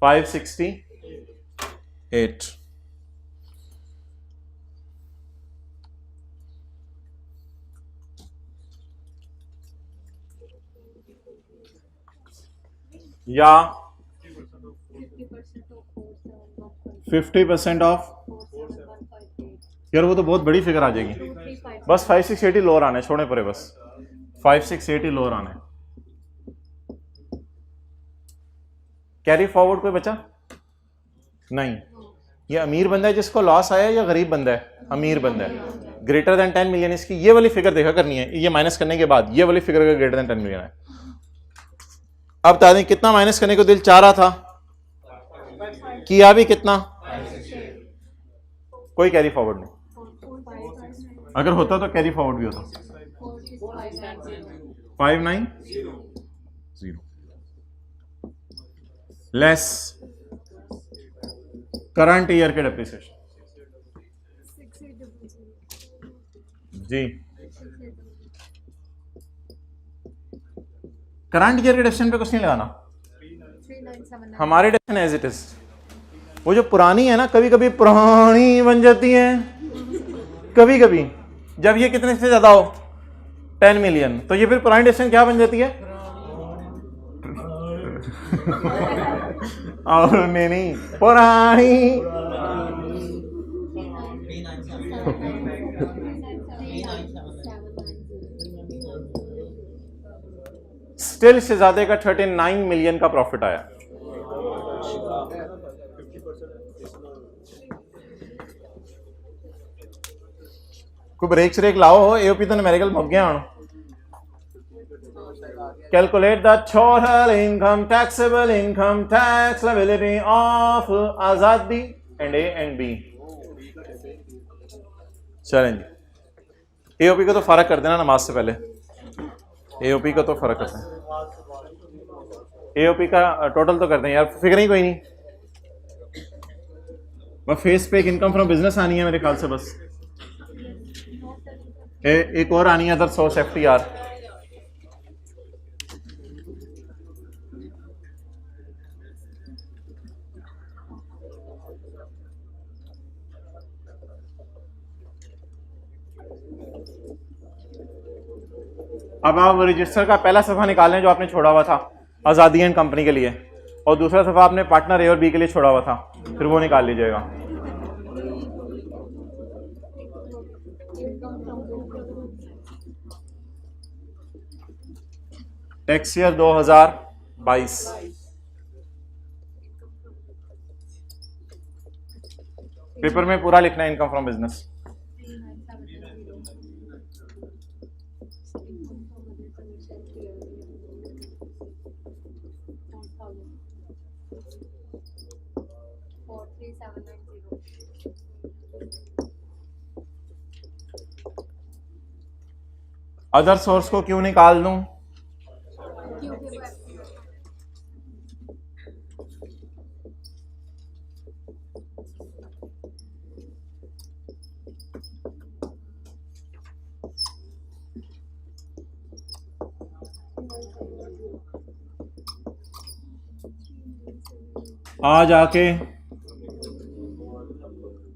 568, या 50% ऑफ, यार वो तो बहुत बड़ी फिगर आ जाएगी, बस 568 ही लोअर आना है, छोड़े परे बस 568 ही लोअर आना है। कैरी फॉरवर्ड कोई बचा नहीं? ये अमीर बंदा है जिसको लॉस आया या गरीब बंदा है? अमीर बंदा है। ग्रेटर देन 10 मिलियन, इसकी ये वाली फिगर देखा करनी है, ये माइनस करने के बाद ये वाली फिगर अगर ग्रेटर देन 10 मिलियन है। अब बता दें कितना माइनस करने को दिल चाह रहा था, किया भी कितना? कोई कैरी फॉरवर्ड नहीं, अगर होता तो कैरी फॉरवर्ड भी होता। 590 लेस करंट ईयर के डेप्रिसिएशन जी, करंट ईयर के डेप्रिसिएशन पे कुछ नहीं लगाना, हमारे डेप्रिसिएशन एज इट इज। वो जो पुरानी है ना, कभी कभी पुरानी बन जाती है, कभी कभी जब ये कितने से ज्यादा हो 10 मिलियन तो ये फिर पुरानी डेप्रिसिएशन क्या बन जाती है? और नहीं पुरानी, स्टिल शहजादे का 39 मिलियन का प्रॉफिट आया। कोई ब्रेक श्रेक लाओ, एओपी तो न्यूमेरिकल मुक गया हूं। Calculate the total income taxable income tax liability of आजादी एंड ए एंड बी। चलें जी, एओपी को तो फर्क कर देना नमाज से पहले, एओपी को तो फर्क करते हैं, एओपी का टोटल तो करते हैं यार, फिक्र ही कोई नहीं। बस फेस पे एक इनकम फ्रॉम बिजनेस आनी है मेरे ख्याल से, बस एक और आनी है अदर सोर्स एफटीआर। अब आप रजिस्टर का पहला सफ़ा निकालें जो आपने छोड़ा हुआ था आज़ादी एंड कंपनी के लिए, और दूसरा सफ़ा आपने पार्टनर ए और बी के लिए छोड़ा हुआ था, फिर वो निकाल लीजिएगा। टैक्स ईयर 2022, पेपर में पूरा लिखना है income from business. Other source को क्यों निकाल दूं? आज आके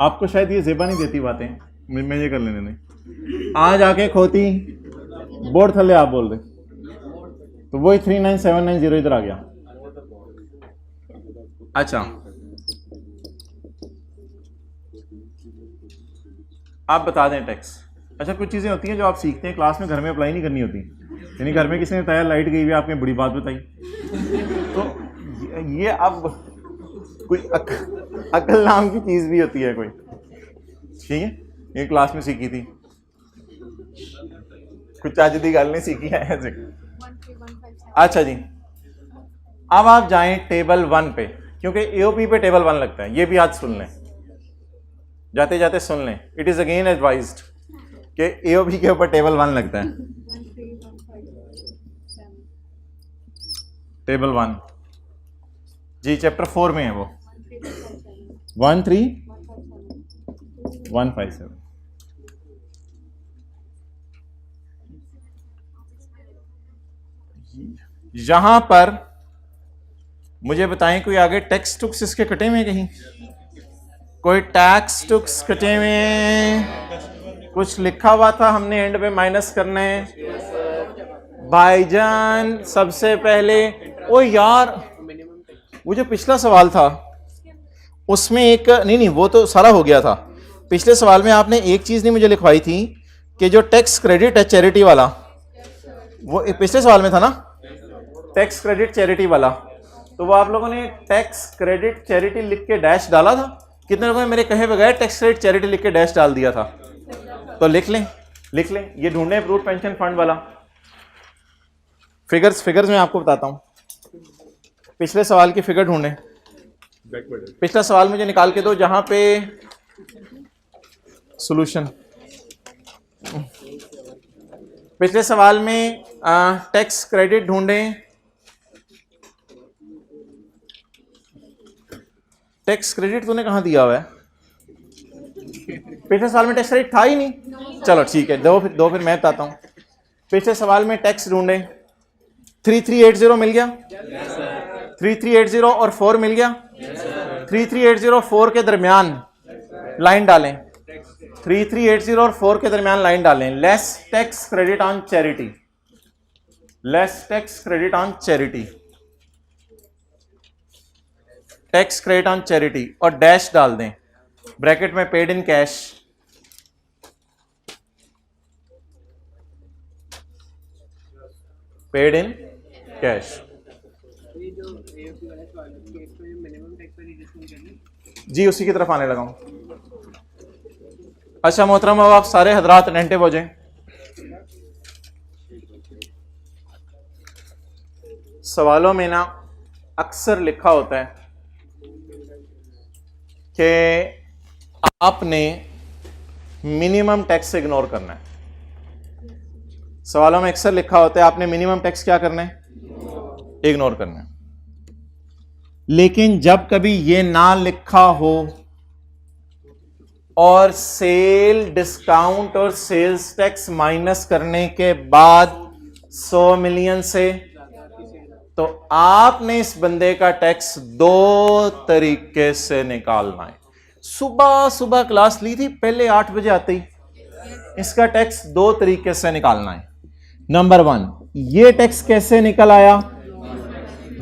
आपको शायद ये जेबा नहीं देती बातें, मैं ये कर लेने नहीं। आज आके खोती बोर्ड थले आप बोल रहे, तो वही 39790 इधर आ गया। अच्छा, आप बता दें टैक्स। अच्छा, कुछ चीज़ें होती हैं जो आप सीखते हैं क्लास में, घर में अप्लाई नहीं करनी होती। यानी घर में किसी ने बताया लाइट गई हुई, आपने बड़ी बात बताई, तो ये अब कोई अकल नाम की चीज़ भी होती है कोई, ठीक है, ये क्लास में सीखी थी, कुछ आज दी गल नहीं सीखी है ऐसे। अच्छा जी, अब आप जाएं टेबल 1 पे, क्योंकि एओपी पे टेबल 1 लगता है, ये भी आज सुन लें, जाते जाते सुन लें। इट इज अगेन एडवाइज्ड कि एओपी के ऊपर टेबल 1 लगता है। टेबल 1 जी चैप्टर 4 में है वो, 13157। यहां पर मुझे बताएं कोई आगे टैक्स टुक्स इसके कटे हुए कहीं, कोई टैक्स टुक्स कटे हुए, कुछ लिखा हुआ था हमने एंड पे माइनस करना है भाईजान। सबसे पहले ओ यार, वो जो पिछला सवाल था उसमें एक नहीं वो तो सारा हो गया था। पिछले सवाल में आपने एक चीज नहीं मुझे लिखवाई थी कि जो टैक्स क्रेडिट है चैरिटी वाला, वो पिछले सवाल में था ना, टैक्स क्रेडिट चैरिटी वाला, तो वो आप लोगों ने टैक्स क्रेडिट चैरिटी लिख के डैश डाला था। कितने लोगों ने मेरे कहे बगैर टैक्स क्रेडिट चैरिटी लिख के डैश डाल दिया था? तो लिख लें ये ढूंढें अप्रूव्ड पेंशन फंड वाला। फिगर्स में आपको बताता हूं, पिछले सवाल की फिगर ढूंढें। पिछला सवाल मुझे निकाल के दो जहां पे सॉल्यूशन, पिछले सवाल में टैक्स क्रेडिट ढूंढें। टैक्स क्रेडिट तूने कहां दिया हुआ है? पिछले सवाल में टैक्स क्रेडिट था ही नहीं। चलो ठीक है, दो फिर मैं बताता हूं। पिछले सवाल में टैक्स ढूंढें, 3380 मिल गया, 3380 और 4 मिल गया। 3380 और 4 के दरमियान लाइन डालें, 3380 और 4 के दरमियान लाइन डालें, less tax credit on charity, less tax credit on charity, tax credit on charity, और डैश डाल दें ब्रैकेट में paid in cash, paid in cash. जी उसी की तरफ आने लगा हूं। अच्छा मोहतरम, अब आप सारे हजरात अटेंटिव हो जाएं। सवालों में ना अक्सर लिखा होता है कि आपने मिनिमम टैक्स इग्नोर करना है। सवालों में अक्सर लिखा होता है आपने मिनिमम टैक्स क्या करना है, इग्नोर करना है। लेकिन जब कभी ये ना लिखा हो और सेल डिस्काउंट और सेल्स टैक्स माइनस करने के बाद 100 मिलियन से, तो आपने इस बंदे का टैक्स दो तरीके से निकालना है। सुबह सुबह क्लास ली थी, पहले 8 बजे आते ही इसका टैक्स दो तरीके से निकालना है। नंबर 1, ये टैक्स कैसे निकल आया,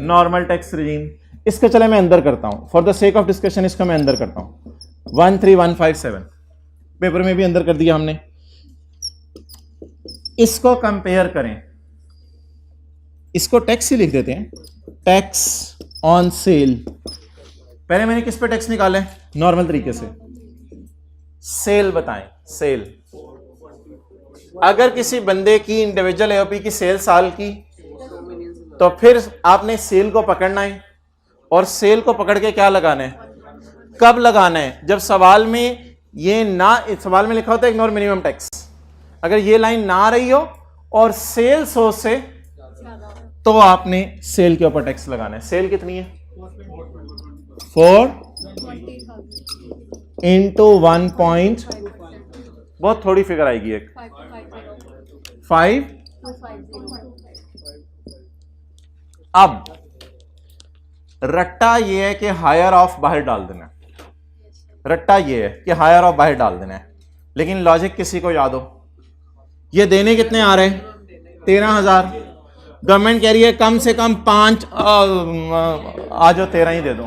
नॉर्मल टैक्स रिजीम। इसका चले मैं अंदर करता हूं, for the sake of discussion इसका मैं अंदर करता हूं। 13157 पेपर में भी अंदर कर दिया हमने। इसको कंपेयर करें, इसको टैक्स ही लिख देते हैं, टैक्स ऑन सेल। पहले मैंने किस पे टैक्स निकाले, नॉर्मल तरीके से। सेल बताएं, सेल। अगर किसी बंदे की इंडिविजुअल एओपी की सेल साल की, तो फिर आपने सेल को पकड़ना है और सेल को पकड़ के क्या लगाना है, कब लगाना है, जब सवाल में ये ना, सवाल में लिखा होता है इग्नोर मिनिमम टैक्स, अगर ये लाइन ना आ रही हो और सेल 100 से, तो आपने सेल के ऊपर टैक्स लगाना है। सेल कितनी है, 4 इंटू 1. बहुत थोड़ी फिगर आएगी, एक 5। अब रट्टा ये है कि हायर ऑफ बाहर डाल देना है, रट्टा ये है कि हायर ऑफ बाहर डाल देना है। लेकिन लॉजिक किसी को याद हो, ये देने कितने आ रहे हैं, 13,000। गवर्नमेंट कह रही है कम से कम 5, आ जाओ 13 ही दे दो।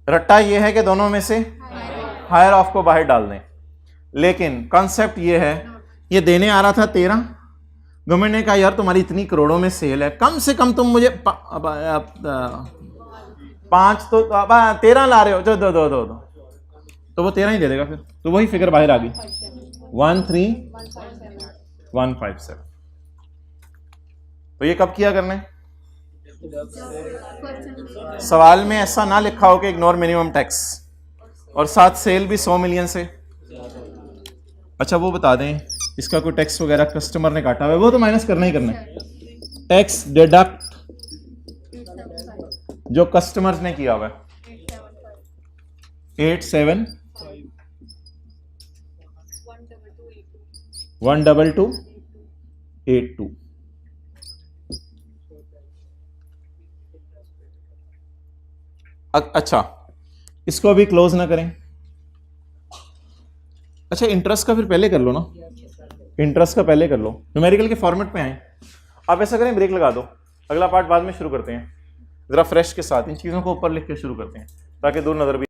रट्टा ये है कि दोनों में से हायर ऑफ को बाहर डाल दें। लेकिन कॉन्सेप्ट ये है, ये देने आ रहा था 13, गवर्नमेंट ने कहा यार तुम्हारी इतनी करोड़ों में सेल है, कम से कम तुम मुझे 5 तो 13 ला रहे हो, जो दो, तो वो 13 ही दे देगा फिर, तो वही फिगर बाहर आ गई 13157। तो ये कब किया करना है, सवाल में ऐसा ना लिखा हो कि इग्नोर मिनिमम टैक्स और साथ सेल भी 100 मिलियन से। अच्छा वो बता दें, इसका कोई टैक्स वगैरह कस्टमर ने काटा हुआ है, वो तो माइनस करना ही करना है। टैक्स डिडक्ट जो कस्टमर्स ने किया हुआ है 87122282। अच्छा इसको अभी क्लोज ना करें। अच्छा इंटरेस्ट का फिर पहले कर लो ना, इंटरेस्ट का पहले कर लो, न्यूमेरिकल के फॉर्मेट पे आए। आप ऐसा करें, ब्रेक लगा दो, अगला पार्ट बाद में शुरू करते हैं, जरा फ्रेश के साथ इन चीज़ों को ऊपर लिख के शुरू करते हैं ताकि दूर नजर भी